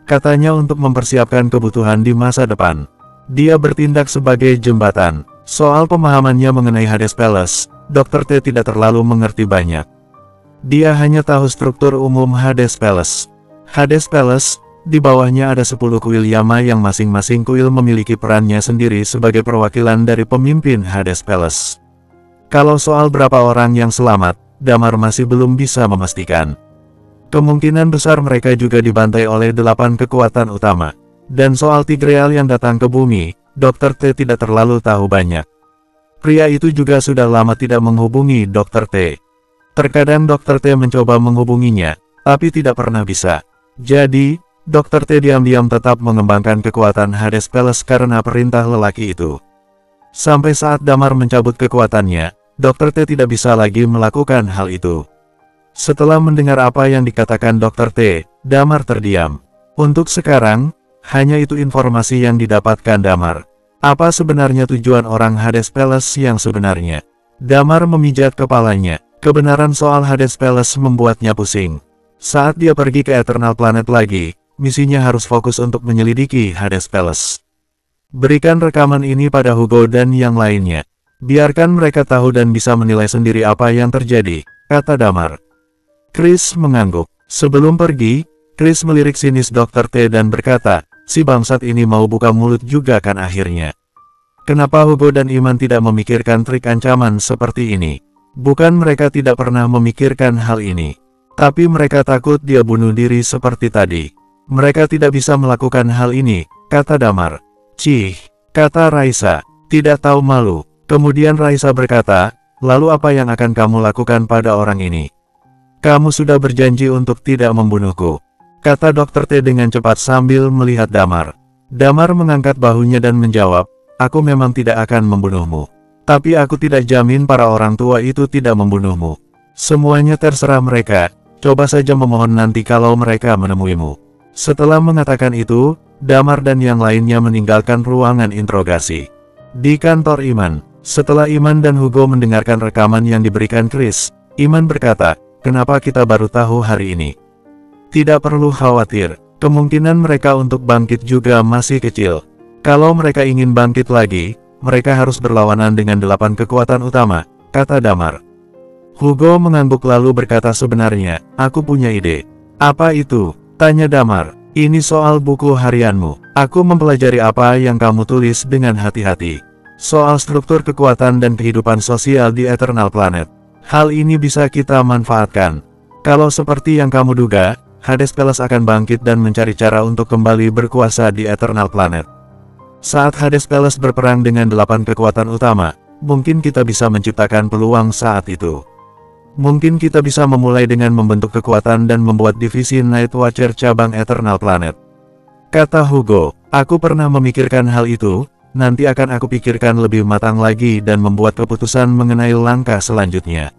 Katanya untuk mempersiapkan kebutuhan di masa depan. Dia bertindak sebagai jembatan. Soal pemahamannya mengenai Hades Palace, Dr. T tidak terlalu mengerti banyak. Dia hanya tahu struktur umum Hades Palace. Hades Palace, di bawahnya ada 10 kuil Yama yang masing-masing kuil memiliki perannya sendiri sebagai perwakilan dari pemimpin Hades Palace. Kalau soal berapa orang yang selamat, Damar masih belum bisa memastikan. Kemungkinan besar mereka juga dibantai oleh 8 kekuatan utama. Dan soal Tigreal yang datang ke bumi, Dr. T tidak terlalu tahu banyak. Pria itu juga sudah lama tidak menghubungi Dr. T. Terkadang Dr. T mencoba menghubunginya, tapi tidak pernah bisa. Jadi, Dr. T diam-diam tetap mengembangkan kekuatan Hades Palace karena perintah lelaki itu. Sampai saat Damar mencabut kekuatannya, Dr. T tidak bisa lagi melakukan hal itu. Setelah mendengar apa yang dikatakan Dr. T, Damar terdiam. Untuk sekarang, hanya itu informasi yang didapatkan Damar. Apa sebenarnya tujuan orang Hades Palace yang sebenarnya? Damar memijat kepalanya. Kebenaran soal Hades Palace membuatnya pusing. Saat dia pergi ke Eternal Planet lagi, misinya harus fokus untuk menyelidiki Hades Palace. Berikan rekaman ini pada Hugo dan yang lainnya. Biarkan mereka tahu dan bisa menilai sendiri apa yang terjadi, kata Damar. Chris mengangguk. Sebelum pergi, Chris melirik sinis Dr. T dan berkata, si bangsat ini mau buka mulut juga kan akhirnya. Kenapa Hugo dan Iman tidak memikirkan trik ancaman seperti ini? Bukan mereka tidak pernah memikirkan hal ini. Tapi mereka takut dia bunuh diri seperti tadi. Mereka tidak bisa melakukan hal ini, kata Damar. Cih, kata Raisa, tidak tahu malu. Kemudian Raisa berkata, lalu apa yang akan kamu lakukan pada orang ini? Kamu sudah berjanji untuk tidak membunuhku, kata Dr. T dengan cepat sambil melihat Damar. Damar mengangkat bahunya dan menjawab, aku memang tidak akan membunuhmu. Tapi aku tidak jamin para orang tua itu tidak membunuhmu. Semuanya terserah mereka, coba saja memohon nanti kalau mereka menemuimu. Setelah mengatakan itu, Damar dan yang lainnya meninggalkan ruangan interogasi. Di kantor Iman, setelah Iman dan Hugo mendengarkan rekaman yang diberikan Chris, Iman berkata, kenapa kita baru tahu hari ini? Tidak perlu khawatir, kemungkinan mereka untuk bangkit juga masih kecil. Kalau mereka ingin bangkit lagi, mereka harus berlawanan dengan 8 kekuatan utama, kata Damar. Hugo mengangguk lalu berkata sebenarnya, aku punya ide. Apa itu? Tanya Damar. Ini soal buku harianmu. Aku mempelajari apa yang kamu tulis dengan hati-hati. Soal struktur kekuatan dan kehidupan sosial di Eternal Planet. Hal ini bisa kita manfaatkan. Kalau seperti yang kamu duga, Hades Palace akan bangkit dan mencari cara untuk kembali berkuasa di Eternal Planet. Saat Hades Palace berperang dengan 8 kekuatan utama, mungkin kita bisa menciptakan peluang saat itu. Mungkin kita bisa memulai dengan membentuk kekuatan dan membuat divisi Night Watcher cabang Eternal Planet. Kata Hugo, aku pernah memikirkan hal itu, nanti akan aku pikirkan lebih matang lagi dan membuat keputusan mengenai langkah selanjutnya.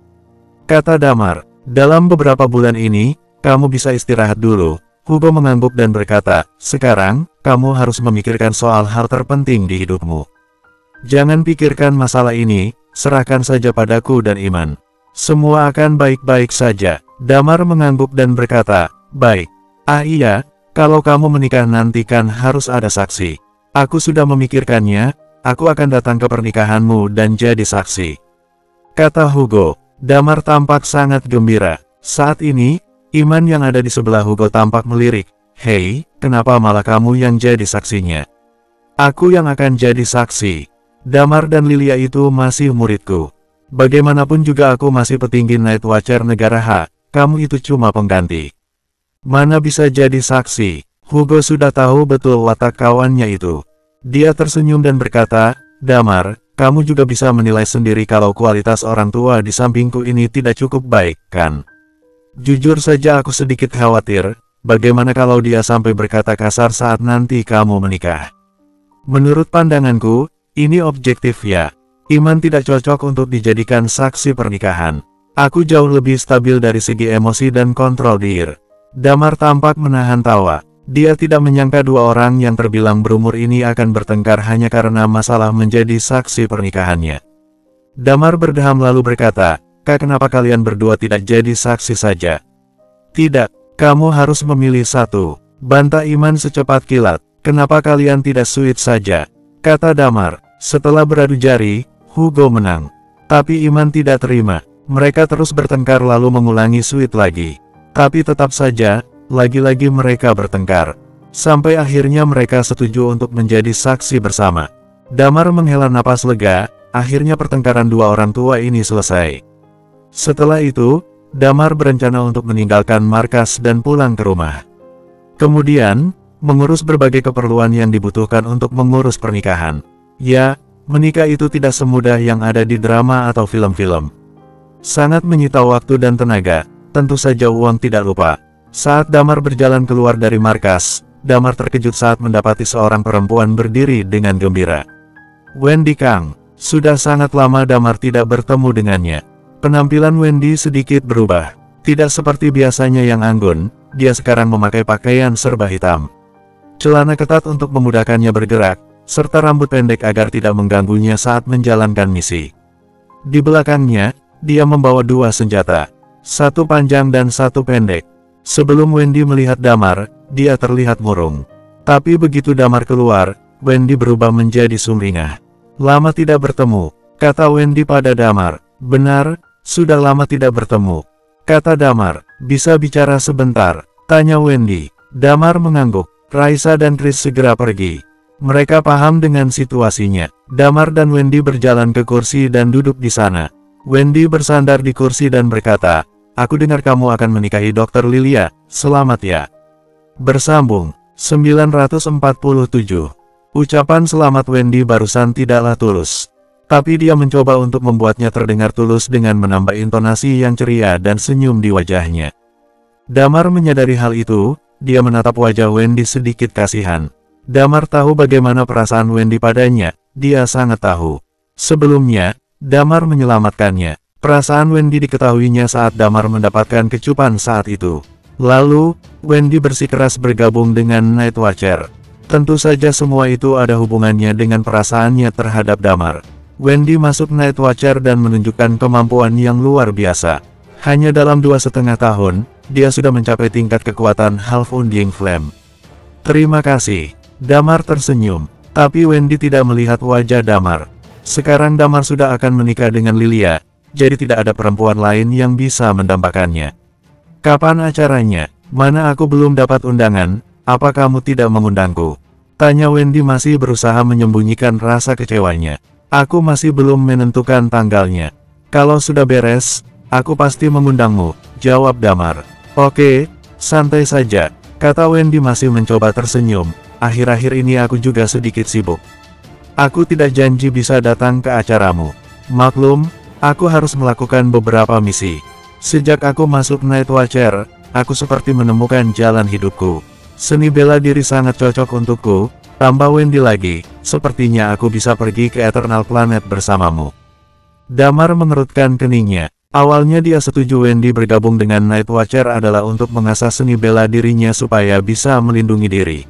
Kata Damar, dalam beberapa bulan ini, kamu bisa istirahat dulu. Hugo mengangguk dan berkata, sekarang, kamu harus memikirkan soal hal terpenting di hidupmu. Jangan pikirkan masalah ini, serahkan saja padaku dan Iman. Semua akan baik-baik saja. Damar mengangguk dan berkata, baik. Ah iya, kalau kamu menikah nanti kan harus ada saksi. Aku sudah memikirkannya, aku akan datang ke pernikahanmu dan jadi saksi. Kata Hugo. Damar tampak sangat gembira. Saat ini, Iman yang ada di sebelah Hugo tampak melirik. Hei, kenapa malah kamu yang jadi saksinya? Aku yang akan jadi saksi. Damar dan Lilia itu masih muridku. Bagaimanapun juga aku masih petinggi Night Watcher negara H, kamu itu cuma pengganti. Mana bisa jadi saksi? Hugo sudah tahu betul watak kawannya itu. Dia tersenyum dan berkata, "Damar, kamu juga bisa menilai sendiri kalau kualitas orang tua di sampingku ini tidak cukup baik, kan? Jujur saja aku sedikit khawatir, bagaimana kalau dia sampai berkata kasar saat nanti kamu menikah?" Menurut pandanganku, ini objektif ya. Iman tidak cocok untuk dijadikan saksi pernikahan. Aku jauh lebih stabil dari segi emosi dan kontrol diri. Damar tampak menahan tawa. Dia tidak menyangka dua orang yang terbilang berumur ini akan bertengkar hanya karena masalah menjadi saksi pernikahannya. Damar berdeham lalu berkata, "Kak, kenapa kalian berdua tidak jadi saksi saja?" "Tidak, kamu harus memilih satu," bantah Iman secepat kilat. "Kenapa kalian tidak sweet saja?" kata Damar. Setelah beradu jari, Hugo menang. Tapi Iman tidak terima. Mereka terus bertengkar lalu mengulangi sweet lagi. Tapi tetap saja, lagi-lagi mereka bertengkar. Sampai akhirnya mereka setuju untuk menjadi saksi bersama. Damar menghela napas lega, akhirnya pertengkaran dua orang tua ini selesai. Setelah itu, Damar berencana untuk meninggalkan markas dan pulang ke rumah. Kemudian, mengurus berbagai keperluan yang dibutuhkan untuk mengurus pernikahan. Ya, menikah itu tidak semudah yang ada di drama atau film-film. Sangat menyita waktu dan tenaga, tentu saja uang tidak lupa. Saat Damar berjalan keluar dari markas, Damar terkejut saat mendapati seorang perempuan berdiri dengan gembira. "Wendy Kang." Sudah sangat lama Damar tidak bertemu dengannya. Penampilan Wendy sedikit berubah. Tidak seperti biasanya yang anggun, dia sekarang memakai pakaian serba hitam. Celana ketat untuk memudahkannya bergerak, serta rambut pendek agar tidak mengganggunya saat menjalankan misi. Di belakangnya, dia membawa dua senjata, satu panjang dan satu pendek. Sebelum Wendy melihat Damar, dia terlihat murung. Tapi begitu Damar keluar, Wendy berubah menjadi sumringah. "Lama tidak bertemu," kata Wendy pada Damar. "Benar, sudah lama tidak bertemu," kata Damar. "Bisa bicara sebentar?" tanya Wendy. Damar mengangguk. Raisa dan Chris segera pergi. Mereka paham dengan situasinya. Damar dan Wendy berjalan ke kursi dan duduk di sana. Wendy bersandar di kursi dan berkata, "Aku dengar kamu akan menikahi Dr. Lilia, selamat ya." Bersambung, 947. Ucapan selamat Wendy barusan tidaklah tulus. Tapi dia mencoba untuk membuatnya terdengar tulus dengan menambah intonasi yang ceria dan senyum di wajahnya. Damar menyadari hal itu, dia menatap wajah Wendy sedikit kasihan. Damar tahu bagaimana perasaan Wendy padanya, dia sangat tahu. Sebelumnya, Damar menyelamatkannya. Perasaan Wendy diketahuinya saat Damar mendapatkan kecupan saat itu. Lalu, Wendy bersikeras bergabung dengan Night Watcher. Tentu saja semua itu ada hubungannya dengan perasaannya terhadap Damar. Wendy masuk Night Watcher dan menunjukkan kemampuan yang luar biasa. Hanya dalam 2,5 tahun, dia sudah mencapai tingkat kekuatan Half Undying Flame. "Terima kasih." Damar tersenyum. Tapi Wendy tidak melihat wajah Damar. Sekarang Damar sudah akan menikah dengan Lilia, jadi tidak ada perempuan lain yang bisa mendambakannya. "Kapan acaranya? Mana aku belum dapat undangan, apa kamu tidak mengundangku?" tanya Wendy masih berusaha menyembunyikan rasa kecewanya. "Aku masih belum menentukan tanggalnya. Kalau sudah beres, aku pasti mengundangmu," jawab Damar. "Oke, santai saja," kata Wendy masih mencoba tersenyum. "Akhir-akhir ini aku juga sedikit sibuk. Aku tidak janji bisa datang ke acaramu. Maklum, aku harus melakukan beberapa misi. Sejak aku masuk Night Watcher, aku seperti menemukan jalan hidupku. Seni bela diri sangat cocok untukku," tambah Wendy lagi. "Sepertinya aku bisa pergi ke Eternal Planet bersamamu." Damar mengerutkan keningnya. Awalnya dia setuju Wendy bergabung dengan Night Watcher adalah untuk mengasah seni bela dirinya supaya bisa melindungi diri.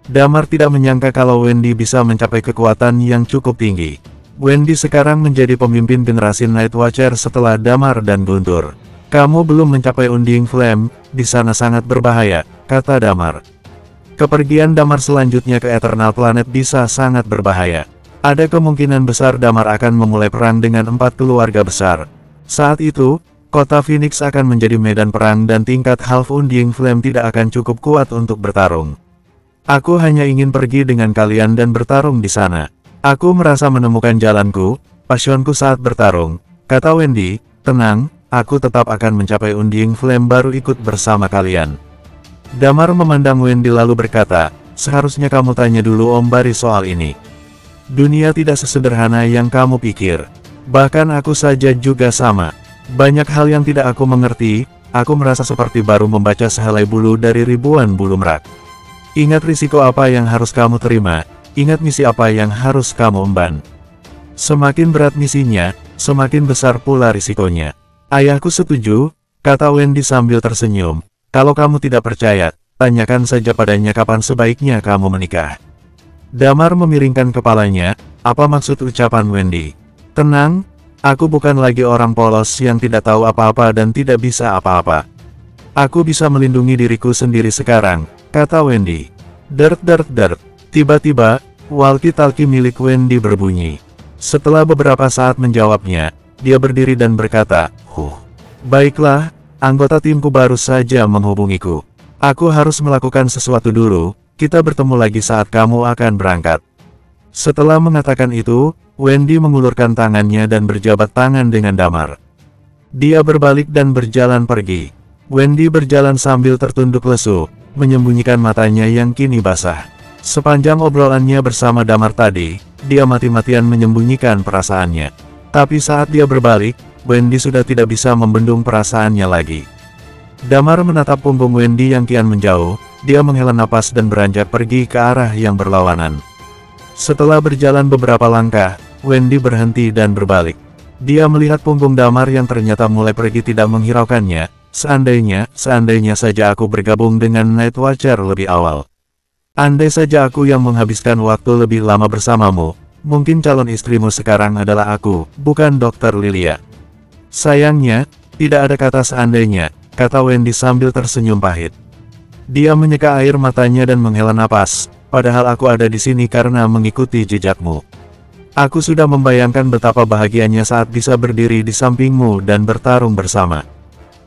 Damar tidak menyangka kalau Wendy bisa mencapai kekuatan yang cukup tinggi. Wendy sekarang menjadi pemimpin generasi Night Watcher setelah Damar dan Guntur. "Kamu belum mencapai Undying Flame, di sana sangat berbahaya," kata Damar. Kepergian Damar selanjutnya ke Eternal Planet bisa sangat berbahaya. Ada kemungkinan besar Damar akan memulai perang dengan 4 keluarga besar. Saat itu, kota Phoenix akan menjadi medan perang dan tingkat Half Undying Flame tidak akan cukup kuat untuk bertarung. "Aku hanya ingin pergi dengan kalian dan bertarung di sana. Aku merasa menemukan jalanku, pasionku saat bertarung," kata Wendy. "Tenang, aku tetap akan mencapai Undying Flame baru ikut bersama kalian." Damar memandang Wendy lalu berkata, seharusnya kamu tanya dulu Om Bari soal ini. Dunia tidak sesederhana yang kamu pikir. Bahkan aku saja juga sama. Banyak hal yang tidak aku mengerti, aku merasa seperti baru membaca sehelai bulu dari ribuan bulu merak. Ingat risiko apa yang harus kamu terima, ingat misi apa yang harus kamu emban. Semakin berat misinya, semakin besar pula risikonya. Ayahku setuju, kata Wendy sambil tersenyum. Kalau kamu tidak percaya, tanyakan saja padanya kapan sebaiknya kamu menikah. Damar memiringkan kepalanya, apa maksud ucapan Wendy? Tenang, aku bukan lagi orang polos yang tidak tahu apa-apa dan tidak bisa apa-apa. Aku bisa melindungi diriku sendiri sekarang, kata Wendy. Dert dert dert. Tiba-tiba, walkie-talkie milik Wendy berbunyi. Setelah beberapa saat menjawabnya, dia berdiri dan berkata, baiklah, anggota timku baru saja menghubungiku. Aku harus melakukan sesuatu dulu, kita bertemu lagi saat kamu akan berangkat. Setelah mengatakan itu, Wendy mengulurkan tangannya dan berjabat tangan dengan Damar. Dia berbalik dan berjalan pergi. Wendy berjalan sambil tertunduk lesu, menyembunyikan matanya yang kini basah. Sepanjang obrolannya bersama Damar tadi, dia mati-matian menyembunyikan perasaannya. Tapi saat dia berbalik, Wendy sudah tidak bisa membendung perasaannya lagi. Damar menatap punggung Wendy yang kian menjauh, dia menghela napas dan beranjak pergi ke arah yang berlawanan. Setelah berjalan beberapa langkah, Wendy berhenti dan berbalik. Dia melihat punggung Damar yang ternyata mulai pergi tidak menghiraukannya. Seandainya saja aku bergabung dengan Night Watcher lebih awal. Andai saja aku yang menghabiskan waktu lebih lama bersamamu, mungkin calon istrimu sekarang adalah aku, bukan Dr. Lilia. Sayangnya, tidak ada kata seandainya, kata Wendy sambil tersenyum pahit. Dia menyeka air matanya dan menghela napas, padahal aku ada di sini karena mengikuti jejakmu. Aku sudah membayangkan betapa bahagianya saat bisa berdiri di sampingmu dan bertarung bersama.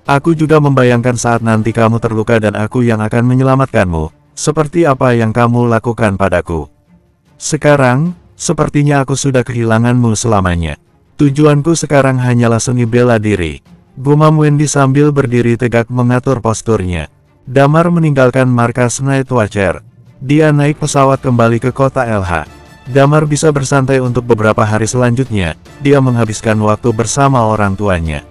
Aku juga membayangkan saat nanti kamu terluka dan aku yang akan menyelamatkanmu, seperti apa yang kamu lakukan padaku. Sekarang, sepertinya aku sudah kehilanganmu selamanya. Tujuanku sekarang hanyalah seni bela diri. Gumam Wendy sambil berdiri tegak mengatur posturnya. Damar meninggalkan markas Night Watcher. Dia naik pesawat kembali ke kota LH. Damar bisa bersantai untuk beberapa hari selanjutnya. Dia menghabiskan waktu bersama orang tuanya.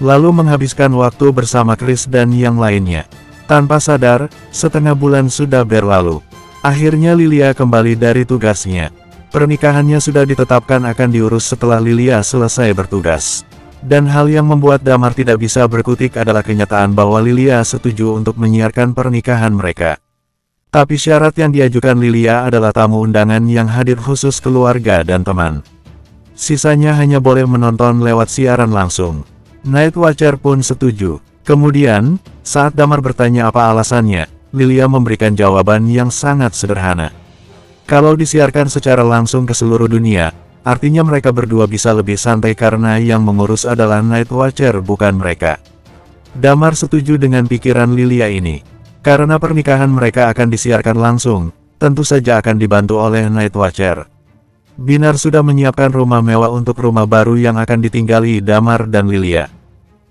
Lalu menghabiskan waktu bersama Chris dan yang lainnya. Tanpa sadar, setengah bulan sudah berlalu. Akhirnya Lilia kembali dari tugasnya. Pernikahannya sudah ditetapkan akan diurus setelah Lilia selesai bertugas. Dan hal yang membuat Damar tidak bisa berkutik adalah kenyataan bahwa Lilia setuju untuk menyiarkan pernikahan mereka. Tapi syarat yang diajukan Lilia adalah tamu undangan yang hadir khusus keluarga dan teman. Sisanya hanya boleh menonton lewat siaran langsung. Night Watcher pun setuju. Kemudian, saat Damar bertanya apa alasannya, Lilia memberikan jawaban yang sangat sederhana. Kalau disiarkan secara langsung ke seluruh dunia, artinya mereka berdua bisa lebih santai karena yang mengurus adalah Night Watcher bukan mereka. Damar setuju dengan pikiran Lilia ini. Karena pernikahan mereka akan disiarkan langsung, tentu saja akan dibantu oleh Night Watcher. Binar sudah menyiapkan rumah mewah untuk rumah baru yang akan ditinggali Damar dan Lilia.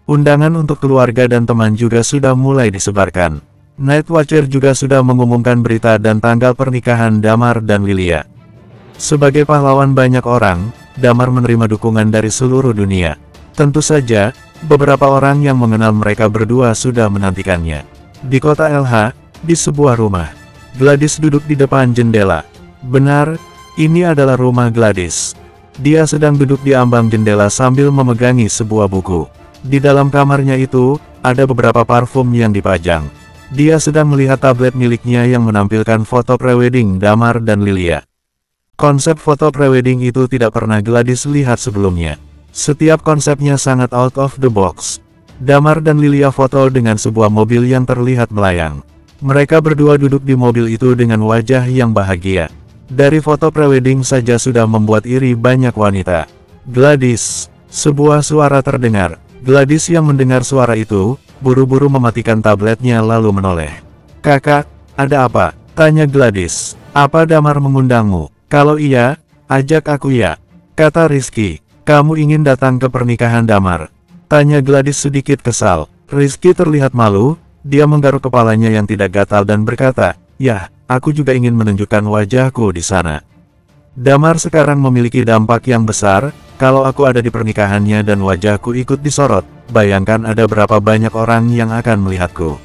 Undangan untuk keluarga dan teman juga sudah mulai disebarkan. Night Watcher juga sudah mengumumkan berita dan tanggal pernikahan Damar dan Lilia. Sebagai pahlawan banyak orang, Damar menerima dukungan dari seluruh dunia. Tentu saja, beberapa orang yang mengenal mereka berdua sudah menantikannya. Di kota LH, di sebuah rumah, Gladys duduk di depan jendela. Benar, ini adalah rumah Gladys. Dia sedang duduk di ambang jendela sambil memegangi sebuah buku. Di dalam kamarnya itu, ada beberapa parfum yang dipajang. Dia sedang melihat tablet miliknya yang menampilkan foto prewedding Damar dan Lilia. Konsep foto prewedding itu tidak pernah Gladys lihat sebelumnya. Setiap konsepnya sangat out of the box. Damar dan Lilia foto dengan sebuah mobil yang terlihat melayang. Mereka berdua duduk di mobil itu dengan wajah yang bahagia. Dari foto prewedding saja sudah membuat iri banyak wanita. Gladys, sebuah suara terdengar. Gladys yang mendengar suara itu, buru-buru mematikan tabletnya lalu menoleh. "Kakak, ada apa?" tanya Gladys. "Apa Damar mengundangmu?" "Kalau iya, ajak aku ya," kata Rizky. "Kamu ingin datang ke pernikahan Damar?" tanya Gladys sedikit kesal. Rizky terlihat malu, Dia menggaruk kepalanya yang tidak gatal dan berkata, "Yah, aku juga ingin menunjukkan wajahku di sana." Damar sekarang memiliki dampak yang besar. Kalau aku ada di pernikahannya dan wajahku ikut disorot, bayangkan ada berapa banyak orang yang akan melihatku.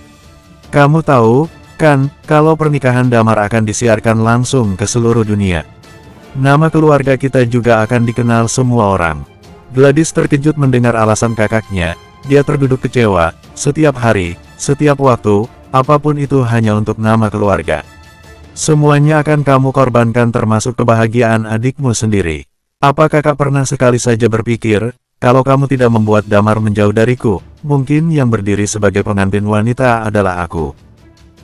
Kamu tahu, kan, kalau pernikahan Damar akan disiarkan langsung ke seluruh dunia. Nama keluarga kita juga akan dikenal semua orang. Gladys terkejut mendengar alasan kakaknya. Dia terduduk kecewa. Setiap hari, setiap waktu, apapun itu hanya untuk nama keluarga. Semuanya akan kamu korbankan termasuk kebahagiaan adikmu sendiri. Apa kakak pernah sekali saja berpikir, kalau kamu tidak membuat Damar menjauh dariku, mungkin yang berdiri sebagai pengantin wanita adalah aku.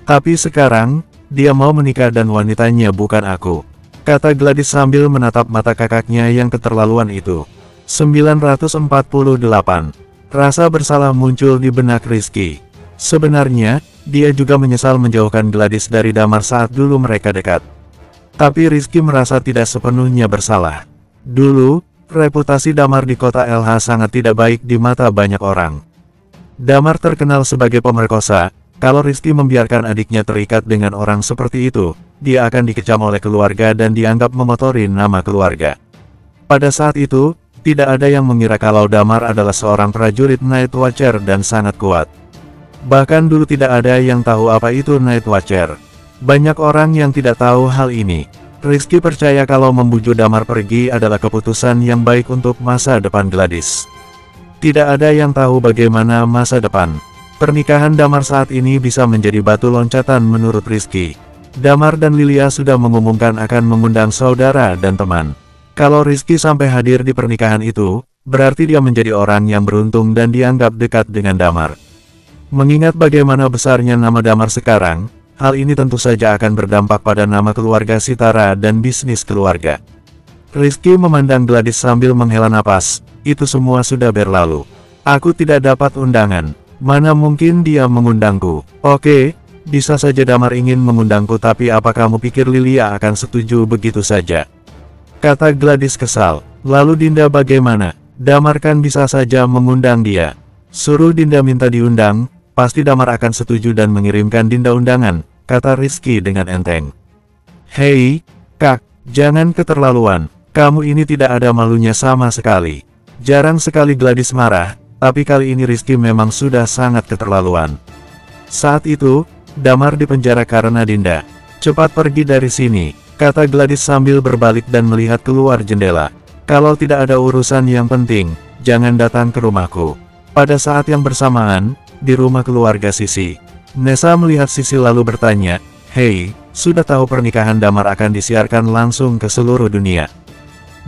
Tapi sekarang, dia mau menikah dan wanitanya bukan aku, kata Gladys sambil menatap mata kakaknya yang keterlaluan itu. 948. Rasa bersalah muncul di benak Rizky. Sebenarnya, dia juga menyesal menjauhkan Gladys dari Damar saat dulu mereka dekat. Tapi Rizky merasa tidak sepenuhnya bersalah. Dulu, reputasi Damar di kota LH sangat tidak baik di mata banyak orang. Damar terkenal sebagai pemerkosa. Kalau Rizky membiarkan adiknya terikat dengan orang seperti itu, dia akan dikecam oleh keluarga dan dianggap memotori nama keluarga. Pada saat itu, tidak ada yang mengira kalau Damar adalah seorang prajurit Night Watcher dan sangat kuat. Bahkan dulu tidak ada yang tahu apa itu Night Watcher. Banyak orang yang tidak tahu hal ini. Rizky percaya kalau membujuk Damar pergi adalah keputusan yang baik untuk masa depan Gladys. Tidak ada yang tahu bagaimana masa depan. Pernikahan Damar saat ini bisa menjadi batu loncatan menurut Rizky. Damar dan Lilia sudah mengumumkan akan mengundang saudara dan teman. Kalau Rizky sampai hadir di pernikahan itu, berarti dia menjadi orang yang beruntung dan dianggap dekat dengan Damar. Mengingat bagaimana besarnya nama Damar sekarang, hal ini tentu saja akan berdampak pada nama keluarga Sitara dan bisnis keluarga. Rizky memandang Gladys sambil menghela napas. Itu semua sudah berlalu. Aku tidak dapat undangan. Mana mungkin dia mengundangku? Oke, bisa saja Damar ingin mengundangku, tapi apa kamu pikir Lilia akan setuju begitu saja? Kata Gladys kesal. Lalu Dinda bagaimana? Damar kan bisa saja mengundang dia. Suruh Dinda minta diundang, pasti Damar akan setuju dan mengirimkan Dinda undangan, kata Rizky dengan enteng. Hei, Kak, jangan keterlaluan. Kamu ini tidak ada malunya sama sekali. Jarang sekali Gladys marah. Tapi kali ini Rizky memang sudah sangat keterlaluan. Saat itu, Damar dipenjara karena Dinda. Cepat pergi dari sini, kata Gladys sambil berbalik dan melihat keluar jendela. Kalau tidak ada urusan yang penting, jangan datang ke rumahku. Pada saat yang bersamaan, di rumah keluarga Sisi, Nessa melihat Sisi lalu bertanya, "Hei, sudah tahu pernikahan Damar akan disiarkan langsung ke seluruh dunia?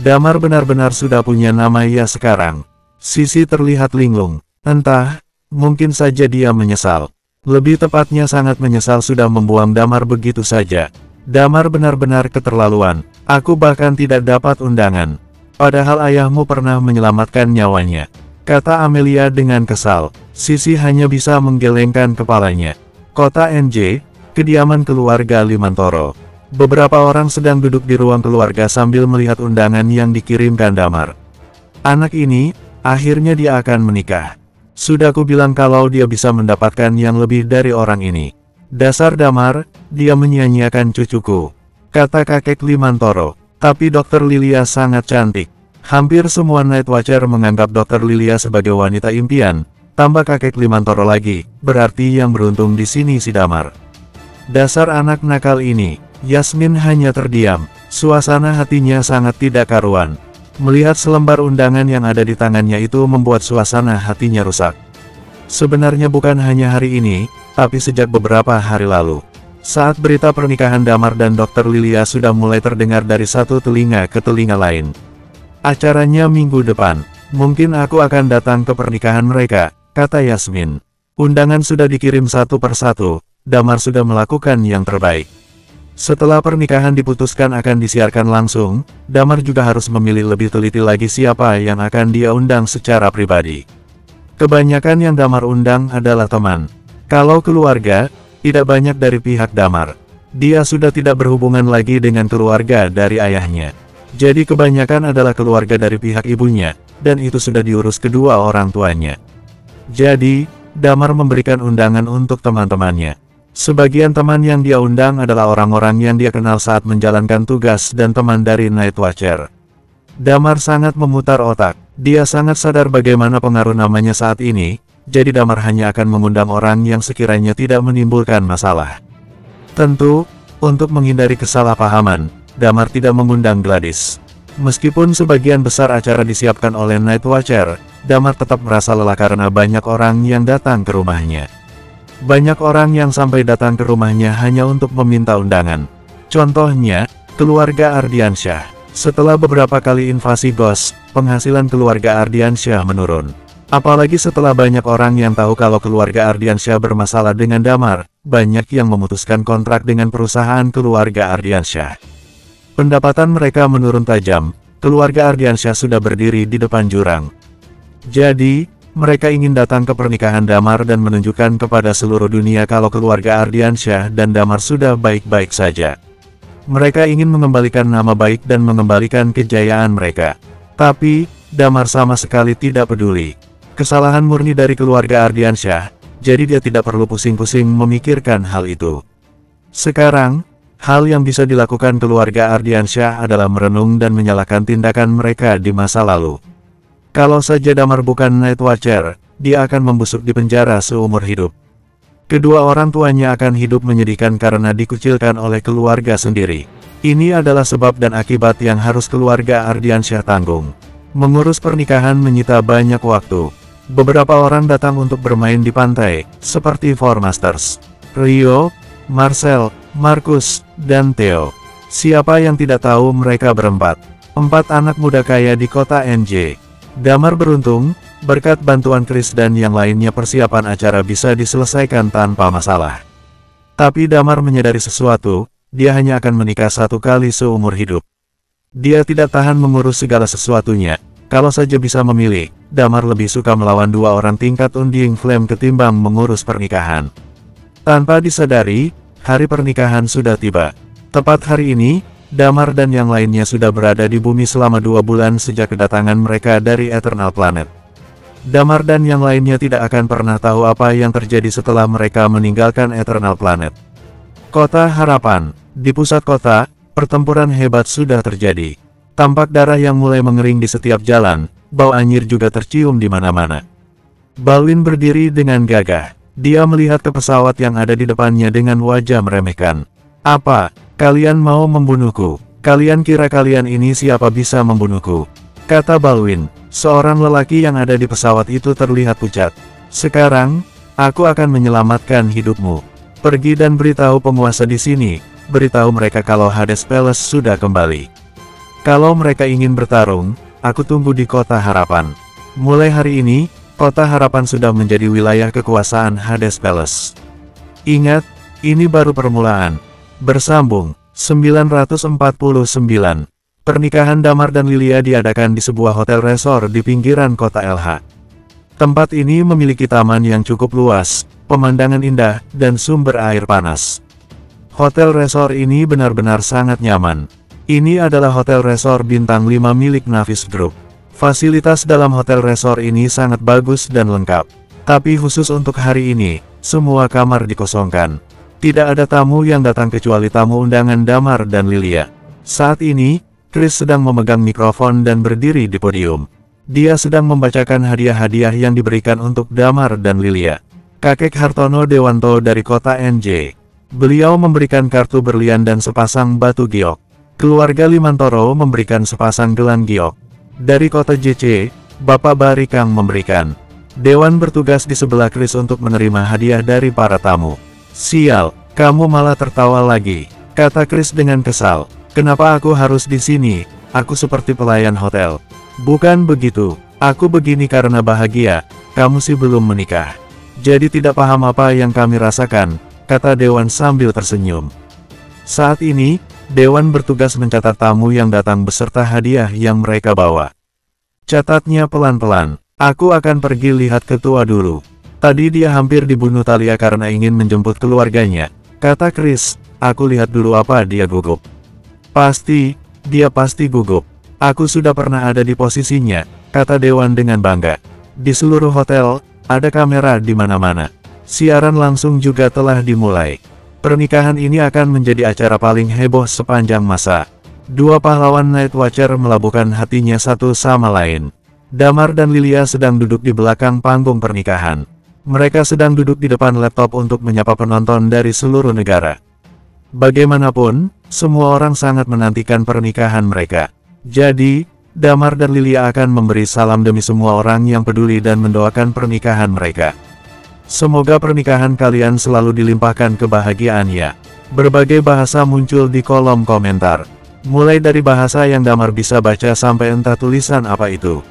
Damar benar-benar sudah punya nama ya sekarang?" Sisi terlihat linglung. Entah, mungkin saja dia menyesal. Lebih tepatnya sangat menyesal sudah membuang Damar begitu saja. Damar benar-benar keterlaluan. Aku bahkan tidak dapat undangan. Padahal ayahmu pernah menyelamatkan nyawanya, kata Amelia dengan kesal. Sisi hanya bisa menggelengkan kepalanya. Kota NJ, kediaman keluarga Limantoro. Beberapa orang sedang duduk di ruang keluarga sambil melihat undangan yang dikirimkan Damar. Anak ini, akhirnya dia akan menikah. Sudah ku bilang kalau dia bisa mendapatkan yang lebih dari orang ini. Dasar Damar, dia menyia-nyiakan cucuku, kata kakek Limantoro. Tapi Dr. Lilia sangat cantik. Hampir semua Night Watcher menganggap Dr. Lilia sebagai wanita impian. Tambah kakek Limantoro lagi, berarti yang beruntung di sini si Damar. Dasar anak nakal ini. Yasmin hanya terdiam. Suasana hatinya sangat tidak karuan. Melihat selembar undangan yang ada di tangannya itu membuat suasana hatinya rusak. Sebenarnya bukan hanya hari ini, tapi sejak beberapa hari lalu. Saat berita pernikahan Damar dan Dr. Lilia sudah mulai terdengar dari satu telinga ke telinga lain. Acaranya minggu depan. Mungkin aku akan datang ke pernikahan mereka, kata Yasmin. Undangan sudah dikirim satu persatu, Damar sudah melakukan yang terbaik. Setelah pernikahan diputuskan akan disiarkan langsung, Damar juga harus memilih lebih teliti lagi siapa yang akan dia undang secara pribadi. Kebanyakan yang Damar undang adalah teman. Kalau keluarga, tidak banyak dari pihak Damar. Dia sudah tidak berhubungan lagi dengan keluarga dari ayahnya. Jadi kebanyakan adalah keluarga dari pihak ibunya, dan itu sudah diurus kedua orang tuanya. Jadi, Damar memberikan undangan untuk teman-temannya. Sebagian teman yang dia undang adalah orang-orang yang dia kenal saat menjalankan tugas dan teman dari Night Watcher. Damar sangat memutar otak. Dia sangat sadar bagaimana pengaruh namanya saat ini, jadi Damar hanya akan mengundang orang yang sekiranya tidak menimbulkan masalah. Tentu, untuk menghindari kesalahpahaman, Damar tidak mengundang Gladys. Meskipun sebagian besar acara disiapkan oleh Night Watcher, Damar tetap merasa lelah karena banyak orang yang datang ke rumahnya. Banyak orang yang sampai datang ke rumahnya hanya untuk meminta undangan. Contohnya, keluarga Ardiansyah. Setelah beberapa kali invasi Ghost, penghasilan keluarga Ardiansyah menurun. Apalagi setelah banyak orang yang tahu kalau keluarga Ardiansyah bermasalah dengan Damar, banyak yang memutuskan kontrak dengan perusahaan keluarga Ardiansyah. Pendapatan mereka menurun tajam, keluarga Ardiansyah sudah berdiri di depan jurang. Jadi, mereka ingin datang ke pernikahan Damar dan menunjukkan kepada seluruh dunia kalau keluarga Ardiansyah dan Damar sudah baik-baik saja. Mereka ingin mengembalikan nama baik dan mengembalikan kejayaan mereka. Tapi, Damar sama sekali tidak peduli. Kesalahan murni dari keluarga Ardiansyah, jadi dia tidak perlu pusing-pusing memikirkan hal itu. Sekarang, hal yang bisa dilakukan keluarga Ardiansyah adalah merenung dan menyalahkan tindakan mereka di masa lalu. Kalau saja Damar bukan Night Watcher, dia akan membusuk di penjara seumur hidup. Kedua orang tuanya akan hidup menyedihkan karena dikucilkan oleh keluarga sendiri. Ini adalah sebab dan akibat yang harus keluarga Ardiansyah tanggung. Mengurus pernikahan menyita banyak waktu. Beberapa orang datang untuk bermain di pantai, seperti Four Masters, Rio, Marcel, Marcus, dan Theo. Siapa yang tidak tahu mereka berempat? 4 anak muda kaya di kota NJ. Damar beruntung, berkat bantuan Chris dan yang lainnya persiapan acara bisa diselesaikan tanpa masalah. Tapi Damar menyadari sesuatu, dia hanya akan menikah 1 kali seumur hidup. Dia tidak tahan mengurus segala sesuatunya. Kalau saja bisa memilih, Damar lebih suka melawan 2 orang tingkat Undying Flame ketimbang mengurus pernikahan. Tanpa disadari, hari pernikahan sudah tiba. Tepat hari ini, Damar dan yang lainnya sudah berada di bumi selama 2 bulan sejak kedatangan mereka dari Eternal Planet. Damar dan yang lainnya tidak akan pernah tahu apa yang terjadi setelah mereka meninggalkan Eternal Planet. Kota Harapan. Di pusat kota, pertempuran hebat sudah terjadi. Tampak darah yang mulai mengering di setiap jalan, bau anyir juga tercium di mana-mana. Balwin berdiri dengan gagah. Dia melihat ke pesawat yang ada di depannya dengan wajah meremehkan. Apa? Kalian mau membunuhku? Kalian kira kalian ini siapa bisa membunuhku? Kata Balwin. Seorang lelaki yang ada di pesawat itu terlihat pucat. Sekarang, aku akan menyelamatkan hidupmu. Pergi dan beritahu penguasa di sini, beritahu mereka kalau Hades Palace sudah kembali. Kalau mereka ingin bertarung, aku tunggu di Kota Harapan. Mulai hari ini, Kota Harapan sudah menjadi wilayah kekuasaan Hades Palace. Ingat, ini baru permulaan. Bersambung, 949. Pernikahan Damar dan Lilia diadakan di sebuah hotel resort di pinggiran kota LH. Tempat ini memiliki taman yang cukup luas, pemandangan indah, dan sumber air panas. Hotel resort ini benar-benar sangat nyaman. Ini adalah hotel resort bintang 5 milik Navis Group. Fasilitas dalam hotel resort ini sangat bagus dan lengkap. Tapi khusus untuk hari ini, semua kamar dikosongkan. Tidak ada tamu yang datang kecuali tamu undangan Damar dan Lilia. Saat ini, Chris sedang memegang mikrofon dan berdiri di podium. Dia sedang membacakan hadiah-hadiah yang diberikan untuk Damar dan Lilia. Kakek Hartono Dewanto dari kota NJ. Beliau memberikan kartu berlian dan sepasang batu giok. Keluarga Limantoro memberikan sepasang gelang giok. Dari kota JC, Bapak Barikang memberikan. Dewan bertugas di sebelah Chris untuk menerima hadiah dari para tamu. Sial, kamu malah tertawa lagi, kata Chris dengan kesal. Kenapa aku harus di sini? Aku seperti pelayan hotel. Bukan begitu, aku begini karena bahagia, kamu sih belum menikah. Jadi tidak paham apa yang kami rasakan, kata Dewan sambil tersenyum. Saat ini, Dewan bertugas mencatat tamu yang datang beserta hadiah yang mereka bawa. Catatnya pelan-pelan, aku akan pergi lihat ketua dulu. Tadi dia hampir dibunuh Talia karena ingin menjemput keluarganya, kata Chris. Aku lihat dulu apa dia gugup. Dia pasti gugup. Aku sudah pernah ada di posisinya, kata Dewan dengan bangga. Di seluruh hotel, ada kamera di mana-mana. Siaran langsung juga telah dimulai. Pernikahan ini akan menjadi acara paling heboh sepanjang masa. Dua pahlawan Night Watcher melabuhkan hatinya satu sama lain. Damar dan Lilia sedang duduk di belakang panggung pernikahan. Mereka sedang duduk di depan laptop untuk menyapa penonton dari seluruh negara. Bagaimanapun, semua orang sangat menantikan pernikahan mereka. Jadi, Damar dan Lilia akan memberi salam demi semua orang yang peduli dan mendoakan pernikahan mereka. Semoga pernikahan kalian selalu dilimpahkan kebahagiaannya. Berbagai bahasa muncul di kolom komentar. Mulai dari bahasa yang Damar bisa baca sampai entah tulisan apa itu.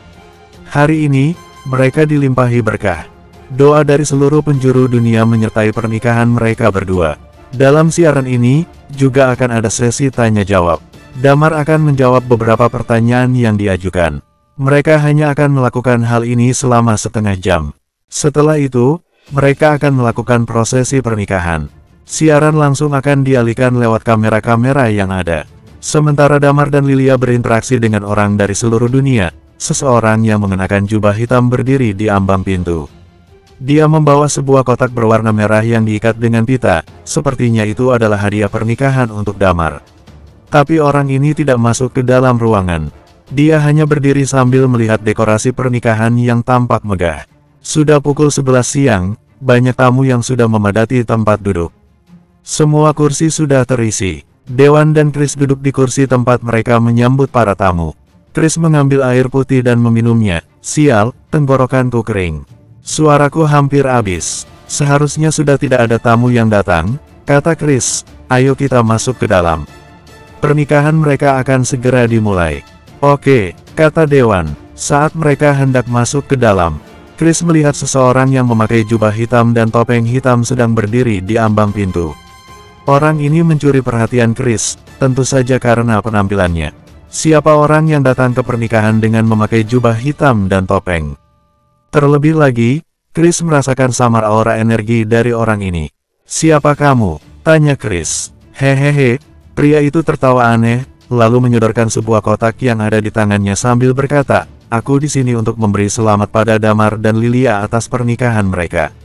Hari ini, mereka dilimpahi berkah. Doa dari seluruh penjuru dunia menyertai pernikahan mereka berdua. Dalam siaran ini, juga akan ada sesi tanya-jawab. Damar akan menjawab beberapa pertanyaan yang diajukan. Mereka hanya akan melakukan hal ini selama setengah jam. Setelah itu, mereka akan melakukan prosesi pernikahan. Siaran langsung akan dialihkan lewat kamera-kamera yang ada. Sementara Damar dan Lilia berinteraksi dengan orang dari seluruh dunia, seseorang yang mengenakan jubah hitam berdiri di ambang pintu. Dia membawa sebuah kotak berwarna merah yang diikat dengan pita, sepertinya itu adalah hadiah pernikahan untuk Damar. Tapi orang ini tidak masuk ke dalam ruangan. Dia hanya berdiri sambil melihat dekorasi pernikahan yang tampak megah. Sudah pukul 11 siang, banyak tamu yang sudah memadati tempat duduk. Semua kursi sudah terisi. Dewan dan Chris duduk di kursi tempat mereka menyambut para tamu. Chris mengambil air putih dan meminumnya. Sial, tenggorokanku kering. Suaraku hampir habis. Seharusnya sudah tidak ada tamu yang datang, kata Chris. Ayo kita masuk ke dalam. Pernikahan mereka akan segera dimulai. Oke, kata Dewan. Saat mereka hendak masuk ke dalam, Chris melihat seseorang yang memakai jubah hitam dan topeng hitam sedang berdiri di ambang pintu. Orang ini mencuri perhatian Chris, tentu saja karena penampilannya. Siapa orang yang datang ke pernikahan dengan memakai jubah hitam dan topeng? Terlebih lagi, Chris merasakan samar aura energi dari orang ini. Siapa kamu? Tanya Chris. Hehehe. Pria itu tertawa aneh, lalu menyodorkan sebuah kotak yang ada di tangannya sambil berkata, aku di sini untuk memberi selamat pada Damar dan Lilia atas pernikahan mereka.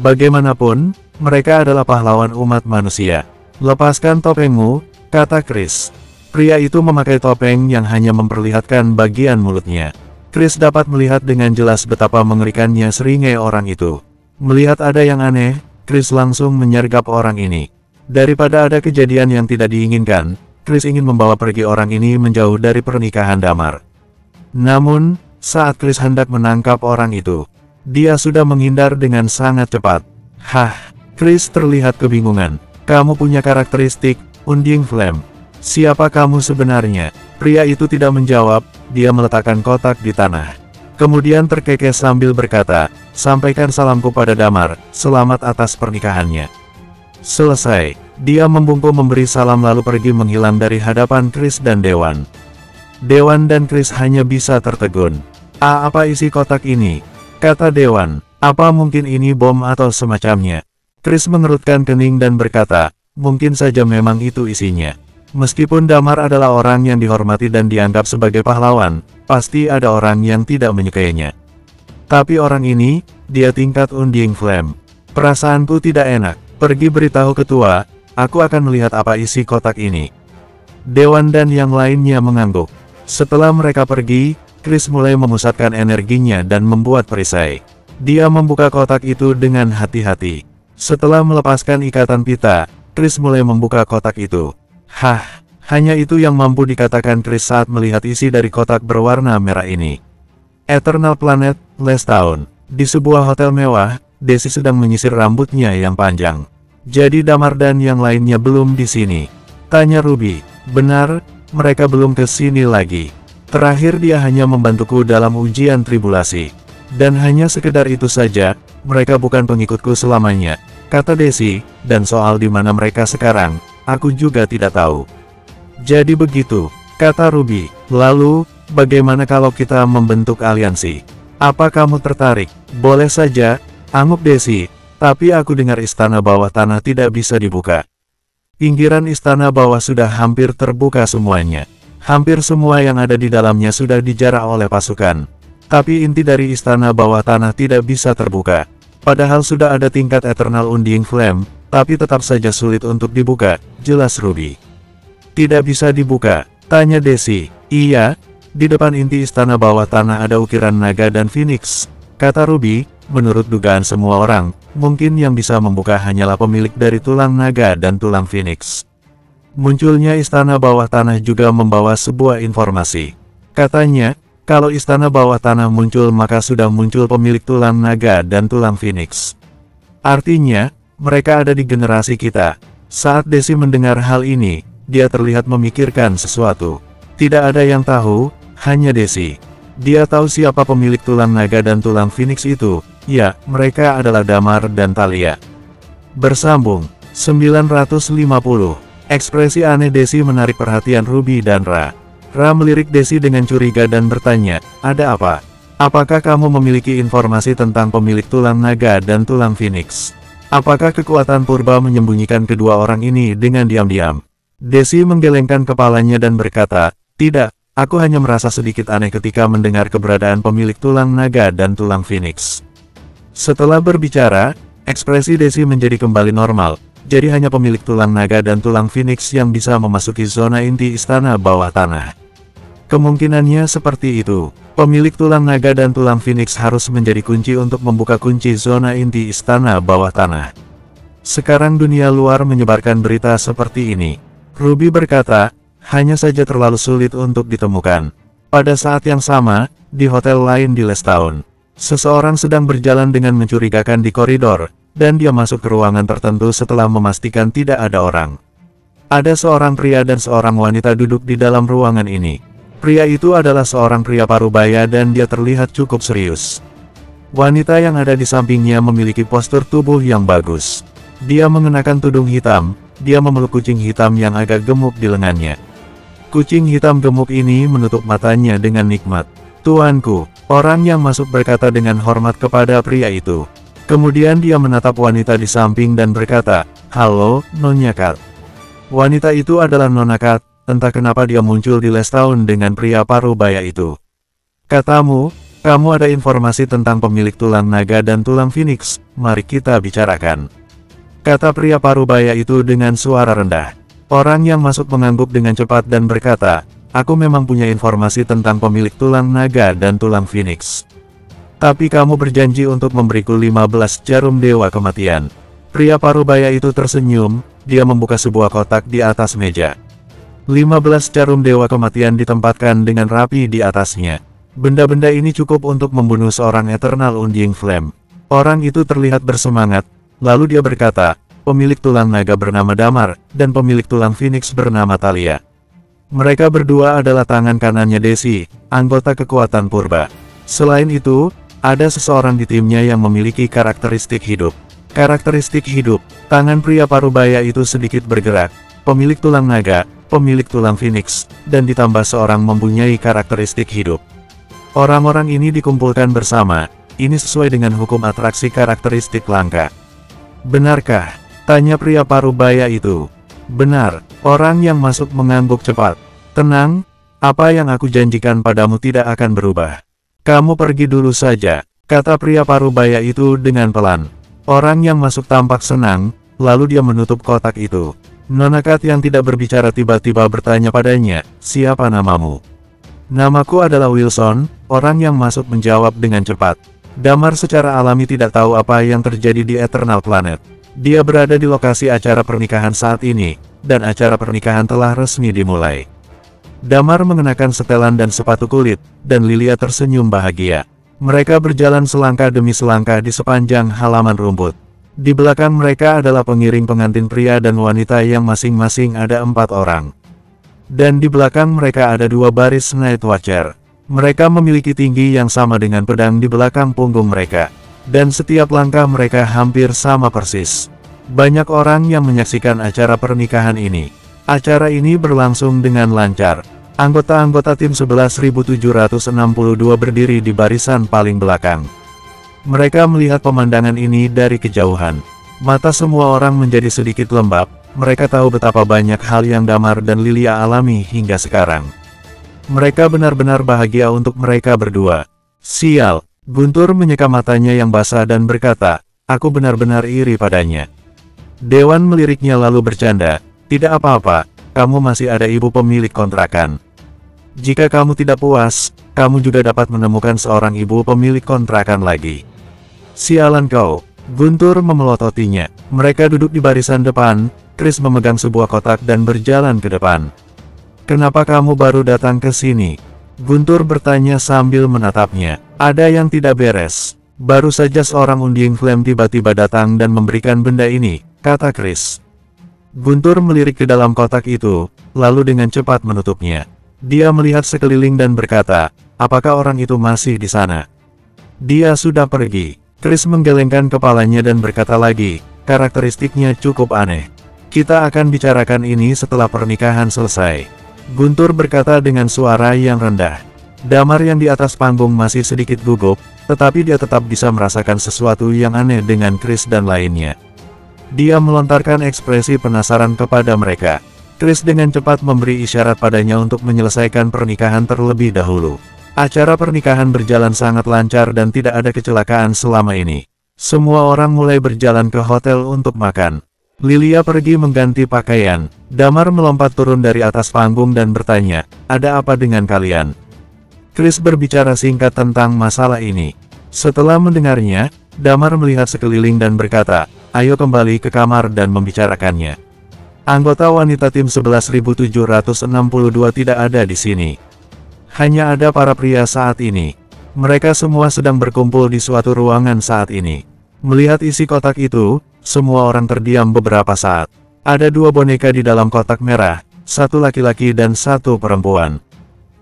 Bagaimanapun, mereka adalah pahlawan umat manusia. Lepaskan topengmu, kata Chris. Pria itu memakai topeng yang hanya memperlihatkan bagian mulutnya. Chris dapat melihat dengan jelas betapa mengerikannya seringai orang itu. Melihat ada yang aneh, Chris langsung menyergap orang ini. Daripada ada kejadian yang tidak diinginkan, Chris ingin membawa pergi orang ini menjauh dari pernikahan Damar. Namun, saat Chris hendak menangkap orang itu, dia sudah menghindar dengan sangat cepat. Hah, Chris terlihat kebingungan. Kamu punya karakteristik, Unding Flame. Siapa kamu sebenarnya? Pria itu tidak menjawab, dia meletakkan kotak di tanah. Kemudian terkekeh sambil berkata, sampaikan salamku pada Damar, selamat atas pernikahannya. Selesai, dia membungkuk memberi salam lalu pergi menghilang dari hadapan Chris dan Dewan. Dewan dan Chris hanya bisa tertegun. Apa isi kotak ini? Kata Dewan, apa mungkin ini bom atau semacamnya? Chris mengerutkan kening dan berkata, mungkin saja memang itu isinya. Meskipun Damar adalah orang yang dihormati dan dianggap sebagai pahlawan, pasti ada orang yang tidak menyukainya. Tapi orang ini, dia tingkat Unding Flame. Perasaanku tidak enak. Pergi beritahu ketua, aku akan melihat apa isi kotak ini. Dewan dan yang lainnya mengangguk. Setelah mereka pergi, Chris mulai memusatkan energinya dan membuat perisai. Dia membuka kotak itu dengan hati-hati. Setelah melepaskan ikatan pita, Chris mulai membuka kotak itu. Hah, hanya itu yang mampu dikatakan Chris saat melihat isi dari kotak berwarna merah ini. Eternal Planet, Les Town. Di sebuah hotel mewah, Desi sedang menyisir rambutnya yang panjang. Jadi Damar dan yang lainnya belum di sini? Tanya Ruby. Benar, mereka belum ke sini lagi. Terakhir dia hanya membantuku dalam ujian tribulasi. Dan hanya sekedar itu saja, mereka bukan pengikutku selamanya, kata Desi, dan soal di mana mereka sekarang, aku juga tidak tahu. Jadi begitu, kata Ruby. Lalu, bagaimana kalau kita membentuk aliansi? Apa kamu tertarik? Boleh saja, angguk Desi. Tapi aku dengar istana bawah tanah tidak bisa dibuka. Pinggiran istana bawah sudah hampir terbuka semuanya. Hampir semua yang ada di dalamnya sudah dijarah oleh pasukan. Tapi inti dari istana bawah tanah tidak bisa terbuka. Padahal sudah ada tingkat Eternal Undying Flame, tapi tetap saja sulit untuk dibuka, jelas Ruby. Tidak bisa dibuka, tanya Desi. Iya, di depan inti istana bawah tanah ada ukiran naga dan phoenix, kata Ruby. Menurut dugaan semua orang, mungkin yang bisa membuka hanyalah pemilik dari tulang naga dan tulang phoenix. Munculnya istana bawah tanah juga membawa sebuah informasi. Katanya, kalau istana bawah tanah muncul maka sudah muncul pemilik tulang naga dan tulang phoenix. Artinya, mereka ada di generasi kita. Saat Desi mendengar hal ini, dia terlihat memikirkan sesuatu. Tidak ada yang tahu, hanya Desi. Dia tahu siapa pemilik tulang naga dan tulang phoenix itu. Ya, mereka adalah Damar dan Thalia. Bersambung, 950. Ekspresi aneh Desi menarik perhatian Ruby dan Ra. Ra melirik Desi dengan curiga dan bertanya, ada apa? Apakah kamu memiliki informasi tentang pemilik tulang naga dan tulang phoenix? Apakah kekuatan purba menyembunyikan kedua orang ini dengan diam-diam? Desi menggelengkan kepalanya dan berkata, tidak, aku hanya merasa sedikit aneh ketika mendengar keberadaan pemilik tulang naga dan tulang phoenix. Setelah berbicara, ekspresi Desi menjadi kembali normal, jadi hanya pemilik tulang naga dan tulang phoenix yang bisa memasuki zona inti istana bawah tanah. Kemungkinannya seperti itu, pemilik tulang naga dan tulang phoenix harus menjadi kunci untuk membuka kunci zona inti istana bawah tanah. Sekarang dunia luar menyebarkan berita seperti ini. Ruby berkata, hanya saja terlalu sulit untuk ditemukan. Pada saat yang sama, di hotel lain di Lestown, seseorang sedang berjalan dengan mencurigakan di koridor, dan dia masuk ke ruangan tertentu setelah memastikan tidak ada orang. Ada seorang pria dan seorang wanita duduk di dalam ruangan ini. Pria itu adalah seorang pria parubaya dan dia terlihat cukup serius. Wanita yang ada di sampingnya memiliki postur tubuh yang bagus. Dia mengenakan tudung hitam, dia memeluk kucing hitam yang agak gemuk di lengannya. Kucing hitam gemuk ini menutup matanya dengan nikmat. Tuanku, orang yang masuk berkata dengan hormat kepada pria itu. Kemudian dia menatap wanita di samping dan berkata, halo, Nyonya Kat. Wanita itu adalah Nona Kat, entah kenapa dia muncul di Lestown dengan pria parubaya itu. Katamu, kamu ada informasi tentang pemilik tulang naga dan tulang phoenix, mari kita bicarakan. Kata pria parubaya itu dengan suara rendah. Orang yang masuk mengangguk dengan cepat dan berkata, aku memang punya informasi tentang pemilik tulang naga dan tulang phoenix. Tapi kamu berjanji untuk memberiku 15 jarum dewa kematian. Pria parubaya itu tersenyum, dia membuka sebuah kotak di atas meja. 15 jarum dewa kematian ditempatkan dengan rapi di atasnya. Benda-benda ini cukup untuk membunuh seorang Eternal Undying Flame. Orang itu terlihat bersemangat, lalu dia berkata, pemilik tulang naga bernama Damar, dan pemilik tulang phoenix bernama Thalia. Mereka berdua adalah tangan kanannya Desi, anggota kekuatan purba. Selain itu, ada seseorang di timnya yang memiliki karakteristik hidup. Karakteristik hidup, tangan pria parubaya itu sedikit bergerak. Pemilik tulang naga, pemilik tulang phoenix, dan ditambah seorang mempunyai karakteristik hidup. Orang-orang ini dikumpulkan bersama, ini sesuai dengan hukum atraksi karakteristik langka. Benarkah? Tanya pria parubaya itu. Benar, orang yang masuk mengangguk cepat. Tenang, apa yang aku janjikan padamu tidak akan berubah. Kamu pergi dulu saja, kata pria parubaya itu dengan pelan. Orang yang masuk tampak senang, lalu dia menutup kotak itu. Nona Kat yang tidak berbicara tiba-tiba bertanya padanya, siapa namamu? Namaku adalah Wilson, orang yang masuk menjawab dengan cepat. Damar secara alami tidak tahu apa yang terjadi di Eternal Planet. Dia berada di lokasi acara pernikahan saat ini, dan acara pernikahan telah resmi dimulai. Damar mengenakan setelan dan sepatu kulit, dan Lilia tersenyum bahagia. Mereka berjalan selangkah demi selangkah di sepanjang halaman rumput. Di belakang mereka adalah pengiring pengantin pria dan wanita yang masing-masing ada 4 orang. Dan di belakang mereka ada 2 baris Night Watcher. Mereka memiliki tinggi yang sama dengan pedang di belakang punggung mereka. Dan setiap langkah mereka hampir sama persis. Banyak orang yang menyaksikan acara pernikahan ini. Acara ini berlangsung dengan lancar. Anggota-anggota tim 11.762 berdiri di barisan paling belakang. Mereka melihat pemandangan ini dari kejauhan. Mata semua orang menjadi sedikit lembab. Mereka tahu betapa banyak hal yang Damar dan Lilia alami hingga sekarang. Mereka benar-benar bahagia untuk mereka berdua. Sial, Guntur menyeka matanya yang basah dan berkata, aku benar-benar iri padanya. Dewan meliriknya lalu bercanda, tidak apa-apa, kamu masih ada ibu pemilik kontrakan. Jika kamu tidak puas, kamu juga dapat menemukan seorang ibu pemilik kontrakan lagi. Sialan kau, Guntur memelototinya. Mereka duduk di barisan depan, Chris memegang sebuah kotak dan berjalan ke depan. Kenapa kamu baru datang ke sini? Guntur bertanya sambil menatapnya. Ada yang tidak beres. Baru saja seorang Undying Flame tiba-tiba datang dan memberikan benda ini, kata Chris. Guntur melirik ke dalam kotak itu, lalu dengan cepat menutupnya. Dia melihat sekeliling dan berkata, apakah orang itu masih di sana? Dia sudah pergi. Chris menggelengkan kepalanya dan berkata lagi, karakteristiknya cukup aneh. Kita akan bicarakan ini setelah pernikahan selesai. Guntur berkata dengan suara yang rendah. Damar yang di atas panggung masih sedikit gugup, tetapi dia tetap bisa merasakan sesuatu yang aneh dengan Chris dan lainnya. Dia melontarkan ekspresi penasaran kepada mereka. Chris dengan cepat memberi isyarat padanya untuk menyelesaikan pernikahan terlebih dahulu. Acara pernikahan berjalan sangat lancar dan tidak ada kecelakaan selama ini. Semua orang mulai berjalan ke hotel untuk makan. Lilia pergi mengganti pakaian. Damar melompat turun dari atas panggung dan bertanya, ada apa dengan kalian? Chris berbicara singkat tentang masalah ini. Setelah mendengarnya, Damar melihat sekeliling dan berkata, ayo kembali ke kamar dan membicarakannya. Anggota wanita tim 11.762 tidak ada di sini. Hanya ada para pria saat ini. Mereka semua sedang berkumpul di suatu ruangan saat ini. Melihat isi kotak itu, semua orang terdiam beberapa saat. Ada dua boneka di dalam kotak merah, satu laki-laki dan satu perempuan.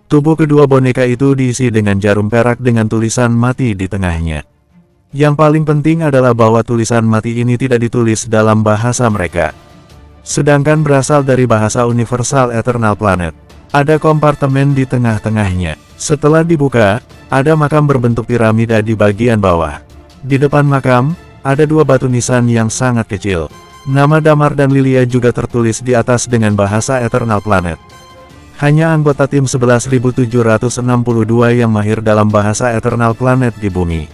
Tubuh kedua boneka itu diisi dengan jarum perak dengan tulisan mati di tengahnya. Yang paling penting adalah bahwa tulisan mati ini tidak ditulis dalam bahasa mereka, sedangkan berasal dari bahasa Universal Eternal Planet. Ada kompartemen di tengah-tengahnya. Setelah dibuka, ada makam berbentuk piramida di bagian bawah. Di depan makam, ada dua batu nisan yang sangat kecil. Nama Damar dan Lilia juga tertulis di atas dengan bahasa Eternal Planet. Hanya anggota tim 11.762 yang mahir dalam bahasa Eternal Planet di bumi.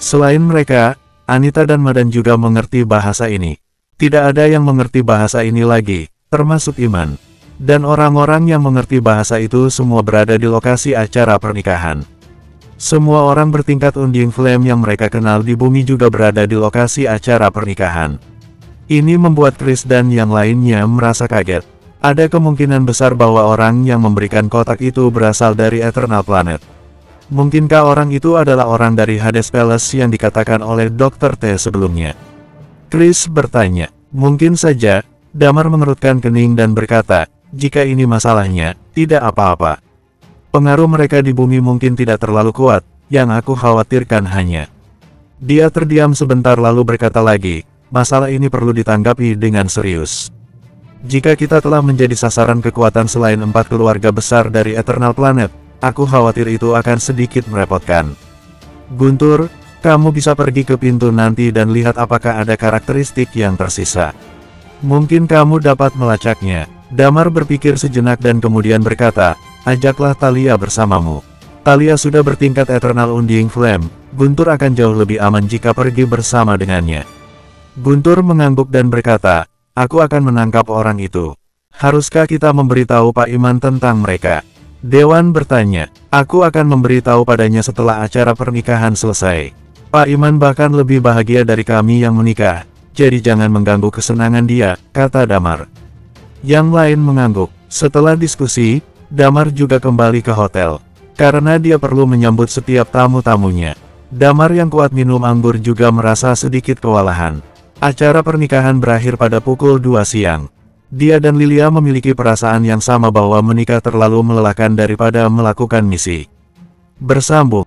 Selain mereka, Anita dan Madan juga mengerti bahasa ini. Tidak ada yang mengerti bahasa ini lagi, termasuk Iman. Dan orang-orang yang mengerti bahasa itu semua berada di lokasi acara pernikahan. Semua orang bertingkat Undying Flame yang mereka kenal di bumi juga berada di lokasi acara pernikahan. Ini membuat Chris dan yang lainnya merasa kaget. Ada kemungkinan besar bahwa orang yang memberikan kotak itu berasal dari Eternal Planet. Mungkinkah orang itu adalah orang dari Hades Palace yang dikatakan oleh Dr. T sebelumnya? Chris bertanya. Mungkin saja. Damar mengerutkan kening dan berkata, jika ini masalahnya, tidak apa-apa. Pengaruh mereka di bumi mungkin tidak terlalu kuat, yang aku khawatirkan hanya. Dia terdiam sebentar lalu berkata lagi, masalah ini perlu ditanggapi dengan serius. Jika kita telah menjadi sasaran kekuatan selain 4 keluarga besar dari Eternal Planet, aku khawatir itu akan sedikit merepotkan. Guntur, kamu bisa pergi ke pintu nanti dan lihat apakah ada karakteristik yang tersisa. Mungkin kamu dapat melacaknya. Damar berpikir sejenak dan kemudian berkata, ajaklah Thalia bersamamu. Thalia sudah bertingkat Eternal Undying Flame, Guntur akan jauh lebih aman jika pergi bersama dengannya. Guntur mengangguk dan berkata, aku akan menangkap orang itu. Haruskah kita memberitahu Pak Iman tentang mereka? Dewan bertanya, aku akan memberitahu padanya setelah acara pernikahan selesai. Pak Iman bahkan lebih bahagia dari kami yang menikah, jadi jangan mengganggu kesenangan dia, kata Damar. Yang lain mengangguk. Setelah diskusi, Damar juga kembali ke hotel. Karena dia perlu menyambut setiap tamu-tamunya. Damar yang kuat minum anggur juga merasa sedikit kewalahan. Acara pernikahan berakhir pada pukul 2 siang. Dia dan Lilia memiliki perasaan yang sama bahwa menikah terlalu melelahkan daripada melakukan misi. Bersambung.